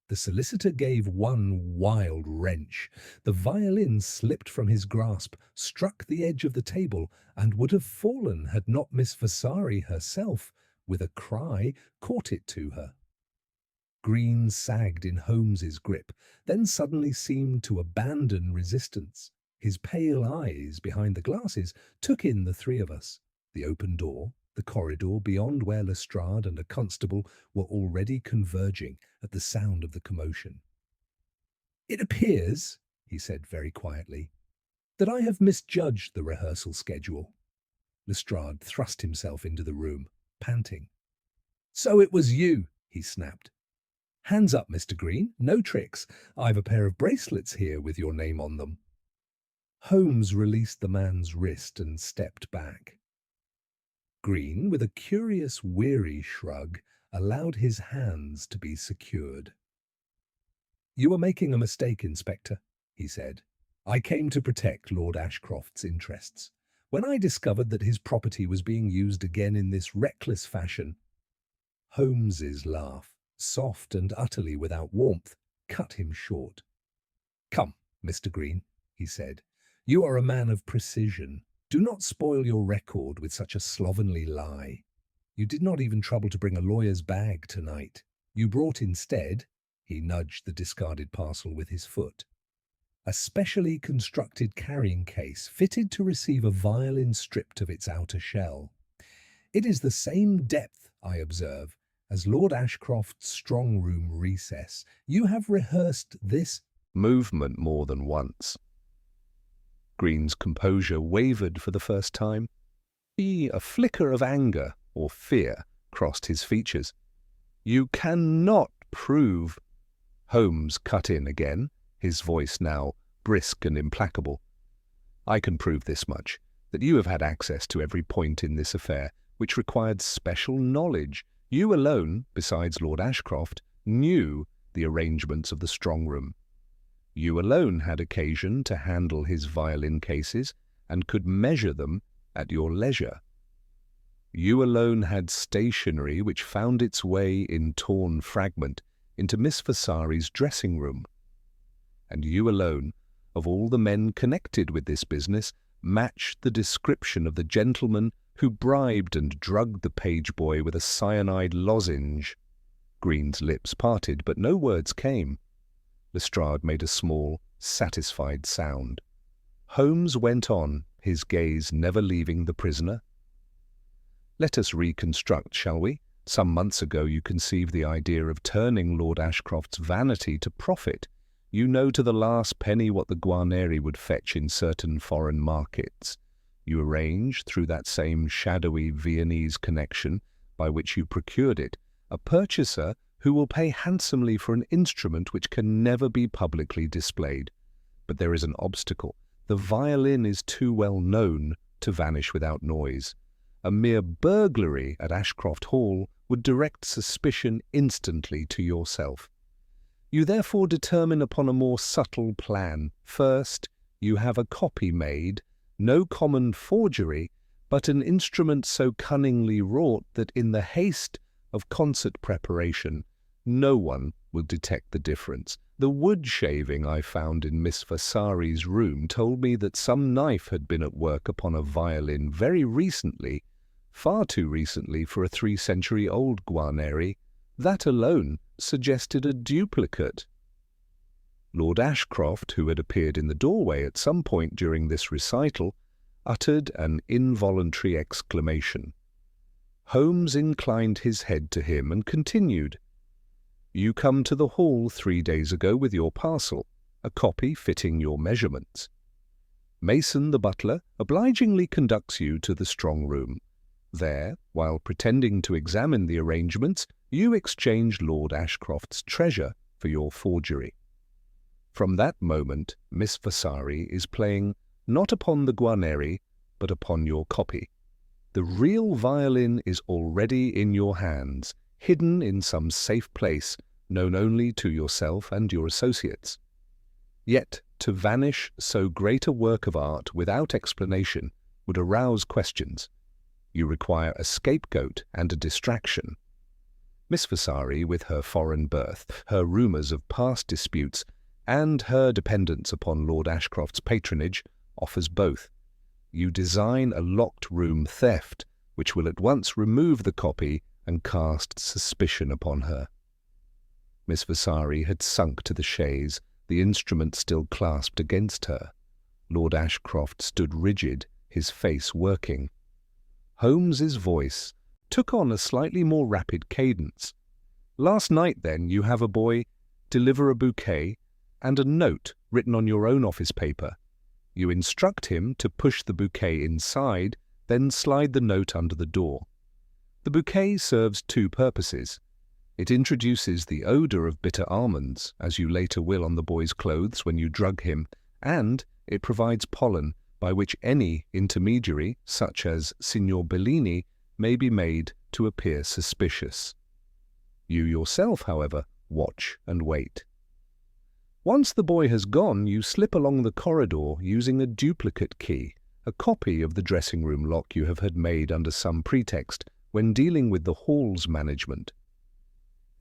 A: The solicitor gave one wild wrench. The violin slipped from his grasp, struck the edge of the table, and would have fallen had not Miss Vasari herself, with a cry, caught it to her. Green sagged in Holmes's grip, then suddenly seemed to abandon resistance. His pale eyes, behind the glasses, took in the three of us. The open door, the corridor beyond where Lestrade and a constable were already converging at the sound of the commotion. "It appears," he said very quietly, "that I have misjudged the rehearsal schedule." Lestrade thrust himself into the room, panting. "So it was you," he snapped. "Hands up, Mr. Green, no tricks. I've a pair of bracelets here with your name on them." Holmes released the man's wrist and stepped back. Green, with a curious, weary shrug, allowed his hands to be secured. "You are making a mistake, Inspector," he said. "I came to protect Lord Ashcroft's interests. When I discovered that his property was being used again in this reckless fashion—" Holmes's laugh, soft and utterly without warmth, cut him short. "Come, Mr. Green," he said. "You are a man of precision. Do not spoil your record with such a slovenly lie. You did not even trouble to bring a lawyer's bag tonight. You brought instead," he nudged the discarded parcel with his foot, "a specially constructed carrying case fitted to receive a violin stripped of its outer shell. It is the same depth, I observe, as Lord Ashcroft's strong-room recess. You have rehearsed this movement more than once." Green's composure wavered for the first time. A flicker of anger or fear crossed his features. "You cannot prove—" Holmes cut in again, his voice now brisk and implacable. "I can prove this much, that you have had access to every point in this affair which required special knowledge. You alone, besides Lord Ashcroft, knew the arrangements of the strong-room. You alone had occasion to handle his violin cases and could measure them at your leisure. You alone had stationery which found its way in torn fragment into Miss Vasari's dressing-room. And you alone, of all the men connected with this business, matched the description of the gentleman who bribed and drugged the page boy with a cyanide lozenge." Green's lips parted, but no words came. Lestrade made a small, satisfied sound. Holmes went on, his gaze never leaving the prisoner. "Let us reconstruct, shall we? Some months ago you conceived the idea of turning Lord Ashcroft's vanity to profit. You know to the last penny what the Guarneri would fetch in certain foreign markets. You arranged, through that same shadowy Viennese connection by which you procured it, a purchaser who will pay handsomely for an instrument which can never be publicly displayed. But there is an obstacle. The violin is too well known to vanish without noise. A mere burglary at Ashcroft Hall would direct suspicion instantly to yourself. You therefore determine upon a more subtle plan. First, you have a copy made, no common forgery, but an instrument so cunningly wrought that in the haste of concert preparation, no one will detect the difference. The wood shaving I found in Miss Vasari's room told me that some knife had been at work upon a violin very recently, far too recently for a 3-century-old Guarneri. That alone suggested a duplicate. Lord Ashcroft, who had appeared in the doorway at some point during this recital, uttered an involuntary exclamation. Holmes inclined his head to him and continued, "You come to the hall 3 days ago with your parcel, a copy fitting your measurements. Mason, the butler, obligingly conducts you to the strong-room. There, while pretending to examine the arrangements, you exchange Lord Ashcroft's treasure for your forgery. From that moment, Miss Vasari is playing not upon the Guarneri, but upon your copy. The real violin is already in your hands, hidden in some safe place, known only to yourself and your associates. Yet, to vanish so great a work of art without explanation would arouse questions. You require a scapegoat and a distraction. Miss Vasari, with her foreign birth, her rumours of past disputes, and her dependence upon Lord Ashcroft's patronage, offers both. You design a locked-room theft, which will at once remove the copy and cast suspicion upon her." Miss Vasari had sunk to the chaise, the instrument still clasped against her. Lord Ashcroft stood rigid, his face working. Holmes's voice took on a slightly more rapid cadence. "Last night, then, you have a boy deliver a bouquet and a note written on your own office paper. You instruct him to push the bouquet inside, then slide the note under the door. The bouquet serves 2 purposes. It introduces the odour of bitter almonds, as you later will on the boy's clothes when you drug him, and it provides pollen by which any intermediary, such as Signor Bellini, may be made to appear suspicious. You yourself, however, watch and wait. Once the boy has gone, you slip along the corridor using a duplicate key, a copy of the dressing-room lock you have had made under some pretext when dealing with the hall's management.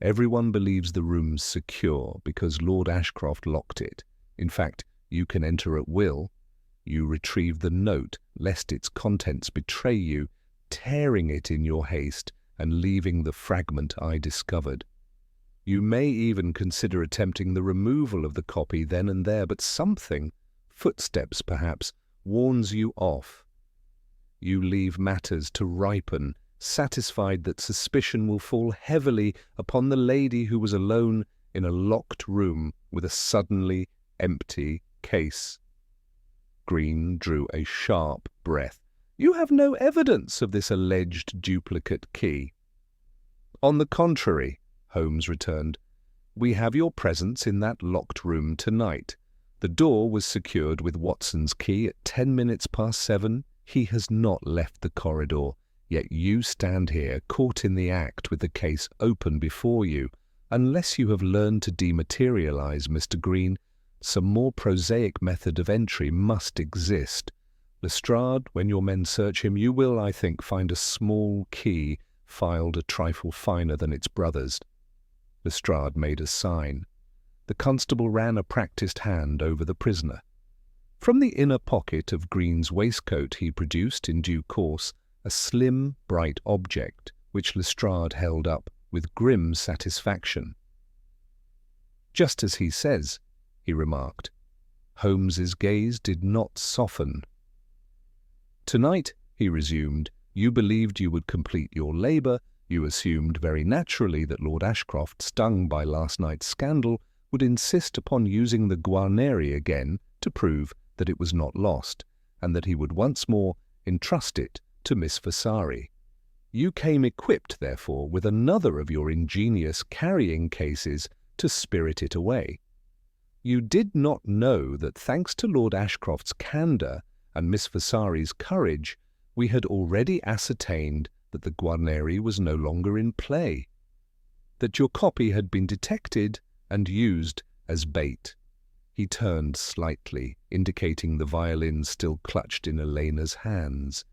A: Everyone believes the room's secure because Lord Ashcroft locked it. In fact, You can enter at will. You retrieve the note, lest its contents betray you, tearing it in your haste and leaving the fragment I discovered. You may even consider attempting the removal of the copy then and there, but something, footsteps perhaps, warns you off. You leave matters to ripen, satisfied that suspicion will fall heavily upon the lady who was alone in a locked room with a suddenly empty case. Green drew a sharp breath. You have no evidence of this alleged duplicate key. On the contrary, Holmes returned, we have your presence in that locked room tonight. The door was secured with Watson's key at 7:10. He has not left the corridor, yet you stand here caught in the act with the case open before you. Unless you have learned to dematerialize, Mr. Green, some more prosaic method of entry must exist. Lestrade, when your men search him, you will, I think, find a small key filed a trifle finer than its brothers. Lestrade made a sign. The constable ran a practised hand over the prisoner. From the inner pocket of Green's waistcoat he produced, in due course, a slim, bright object, which Lestrade held up with grim satisfaction. Just as he says, he remarked. Holmes's gaze did not soften. Tonight, he resumed, you believed you would complete your labour. You assumed very naturally that Lord Ashcroft, stung by last night's scandal, would insist upon using the Guarneri again to prove that it was not lost, and that he would once more entrust it to Miss Vasari. You came equipped, therefore, with another of your ingenious carrying cases to spirit it away. You did not know that, thanks to Lord Ashcroft's candour and Miss Vasari's courage, we had already ascertained that the Guarneri was no longer in play, that your copy had been detected and used as bait. He turned slightly, indicating the violin still clutched in Elena's hands.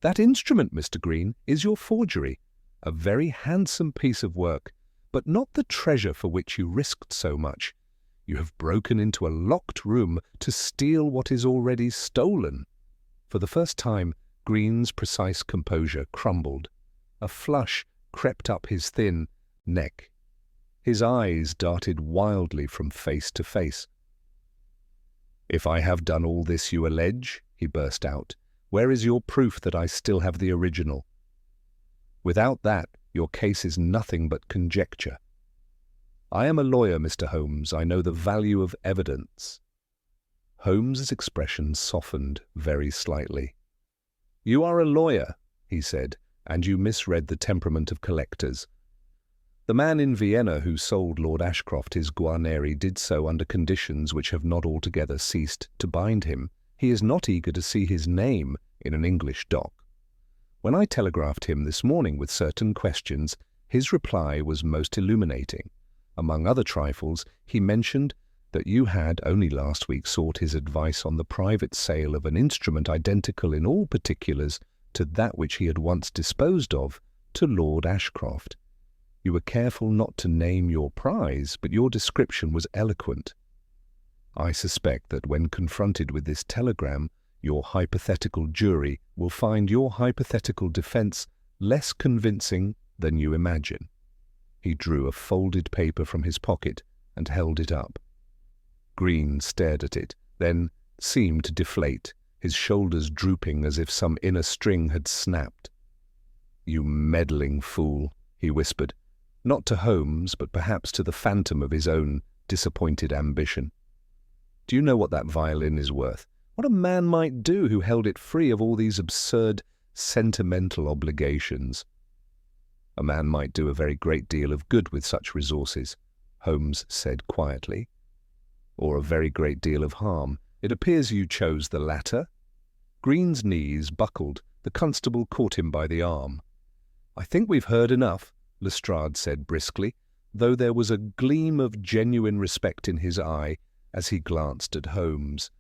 A: That instrument, Mr. Green, is your forgery, a very handsome piece of work, but not the treasure for which you risked so much. You have broken into a locked room to steal what is already stolen. For the first time, Green's precise composure crumbled. A flush crept up his thin neck. His eyes darted wildly from face to face. If I have done all this you allege, he burst out, where is your proof that I still have the original? Without that, your case is nothing but conjecture. I am a lawyer, Mr. Holmes. I know the value of evidence. Holmes's expression softened very slightly. You are a lawyer, he said, and you misread the temperament of collectors. The man in Vienna who sold Lord Ashcroft his Guarneri did so under conditions which have not altogether ceased to bind him. He is not eager to see his name in an English dock. When I telegraphed him this morning with certain questions, his reply was most illuminating. Among other trifles, he mentioned that you had only last week sought his advice on the private sale of an instrument identical in all particulars to that which he had once disposed of to Lord Ashcroft. You were careful not to name your prize, but your description was eloquent. I suspect that when confronted with this telegram, your hypothetical jury will find your hypothetical defence less convincing than you imagine. He drew a folded paper from his pocket and held it up. Green stared at it, then seemed to deflate, his shoulders drooping as if some inner string had snapped. You meddling fool, he whispered, not to Holmes, but perhaps to the phantom of his own disappointed ambition. Do you know what that violin is worth? What a man might do who held it free of all these absurd, sentimental obligations. A man might do a very great deal of good with such resources, Holmes said quietly, or a very great deal of harm. It appears you chose the latter. Green's knees buckled. The constable caught him by the arm. I think we've heard enough, Lestrade said briskly, though there was a gleam of genuine respect in his eye as he glanced at Holmes.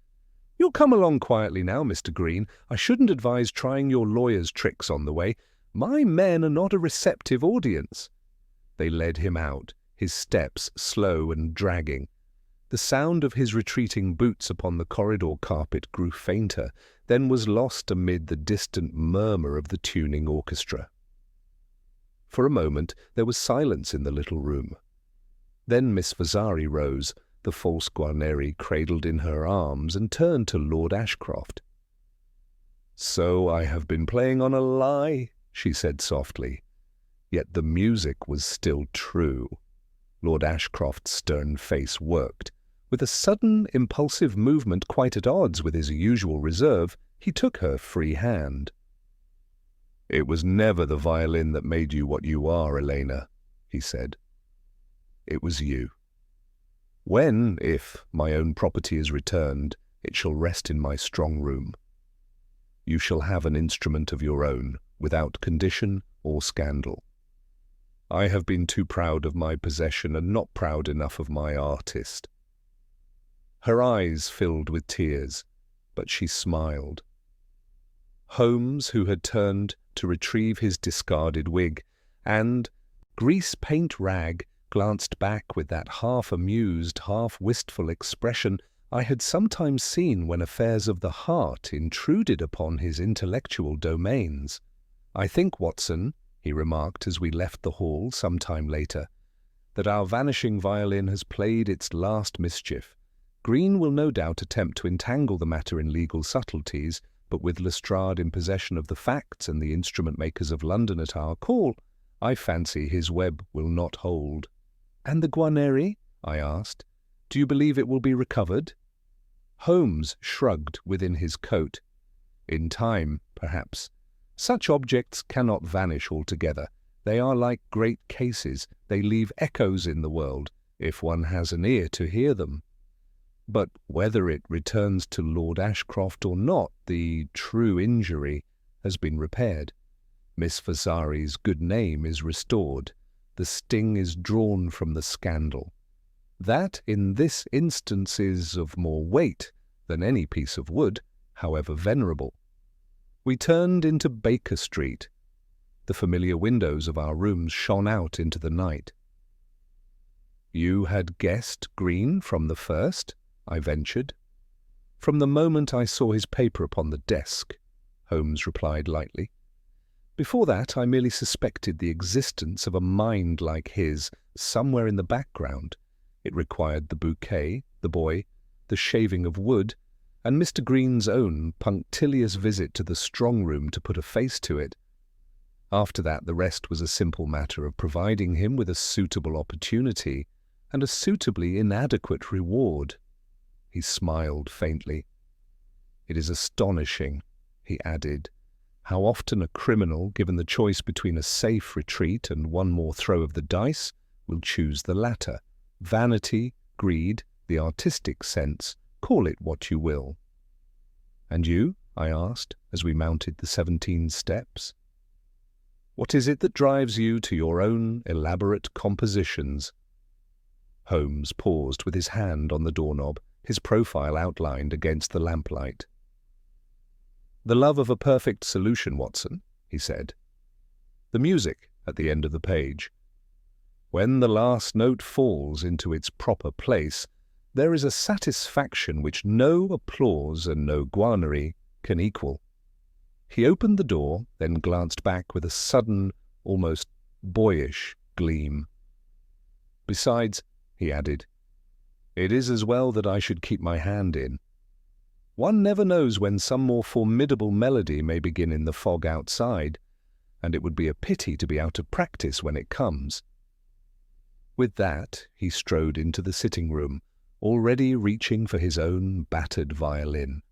A: You'll come along quietly now, Mr. Green. I shouldn't advise trying your lawyer's tricks on the way. My men are not a receptive audience. They led him out, his steps slow and dragging. The sound of his retreating boots upon the corridor carpet grew fainter, then was lost amid the distant murmur of the tuning orchestra. For a moment there was silence in the little room. Then Miss Vasari rose, the false Guarneri cradled in her arms, and turned to Lord Ashcroft. "So I have been playing on a lie," she said softly. Yet the music was still true. Lord Ashcroft's stern face worked. With a sudden, impulsive movement quite at odds with his usual reserve, he took her free hand. "It was never the violin that made you what you are, Elena," he said. "It was you. When, if, my own property is returned, it shall rest in my strong room. You shall have an instrument of your own, without condition or scandal. I have been too proud of my possession and not proud enough of my artist." Her eyes filled with tears, but she smiled. Holmes, who had turned to retrieve his discarded wig, and grease-paint rag, glanced back with that half-amused, half-wistful expression I had sometimes seen when affairs of the heart intruded upon his intellectual domains. "I think, Watson," he remarked as we left the hall some time later, "that our vanishing violin has played its last mischief. Green will no doubt attempt to entangle the matter in legal subtleties, but with Lestrade in possession of the facts and the instrument-makers of London at our call, I fancy his web will not hold." "And the Guarneri?" I asked. "Do you believe it will be recovered?" Holmes shrugged within his coat. "In time, perhaps. Such objects cannot vanish altogether. They are like great cases. They leave echoes in the world, if one has an ear to hear them. But whether it returns to Lord Ashcroft or not, the true injury has been repaired. Miss Vasari's good name is restored. The sting is drawn from the scandal. That, in this instance, is of more weight than any piece of wood, however venerable." We turned into Baker Street. The familiar windows of our rooms shone out into the night. "You had guessed Green from the first?" I ventured. "From the moment I saw his paper upon the desk," Holmes replied lightly. "Before that, I merely suspected the existence of a mind like his somewhere in the background. It required the bouquet, the boy, the shaving of wood, and Mr. Green's own punctilious visit to the strong-room to put a face to it. After that, the rest was a simple matter of providing him with a suitable opportunity and a suitably inadequate reward." He smiled faintly. "It is astonishing," he added, "how often a criminal, given the choice between a safe retreat and one more throw of the dice, will choose the latter. Vanity, greed, the artistic sense, call it what you will." "And you?" I asked, as we mounted the 17 steps. "What is it that drives you to your own elaborate compositions?" Holmes paused with his hand on the doorknob, his profile outlined against the lamplight. "The love of a perfect solution, Watson," he said. "The music at the end of the page. When the last note falls into its proper place, there is a satisfaction which no applause and no Guarneri can equal." He opened the door, then glanced back with a sudden, almost boyish gleam. "Besides," he added, "it is as well that I should keep my hand in. One never knows when some more formidable melody may begin in the fog outside, and it would be a pity to be out of practice when it comes." With that, he strode into the sitting-room, already reaching for his own battered violin.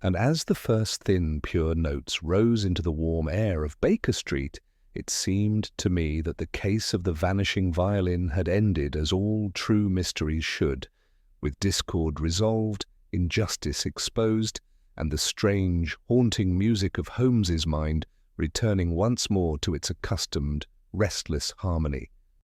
A: And as the first thin, pure notes rose into the warm air of Baker Street, it seemed to me that the case of the vanishing violin had ended as all true mysteries should, with discord resolved, injustice exposed, and the strange, haunting music of Holmes's mind returning once more to its accustomed, restless harmony.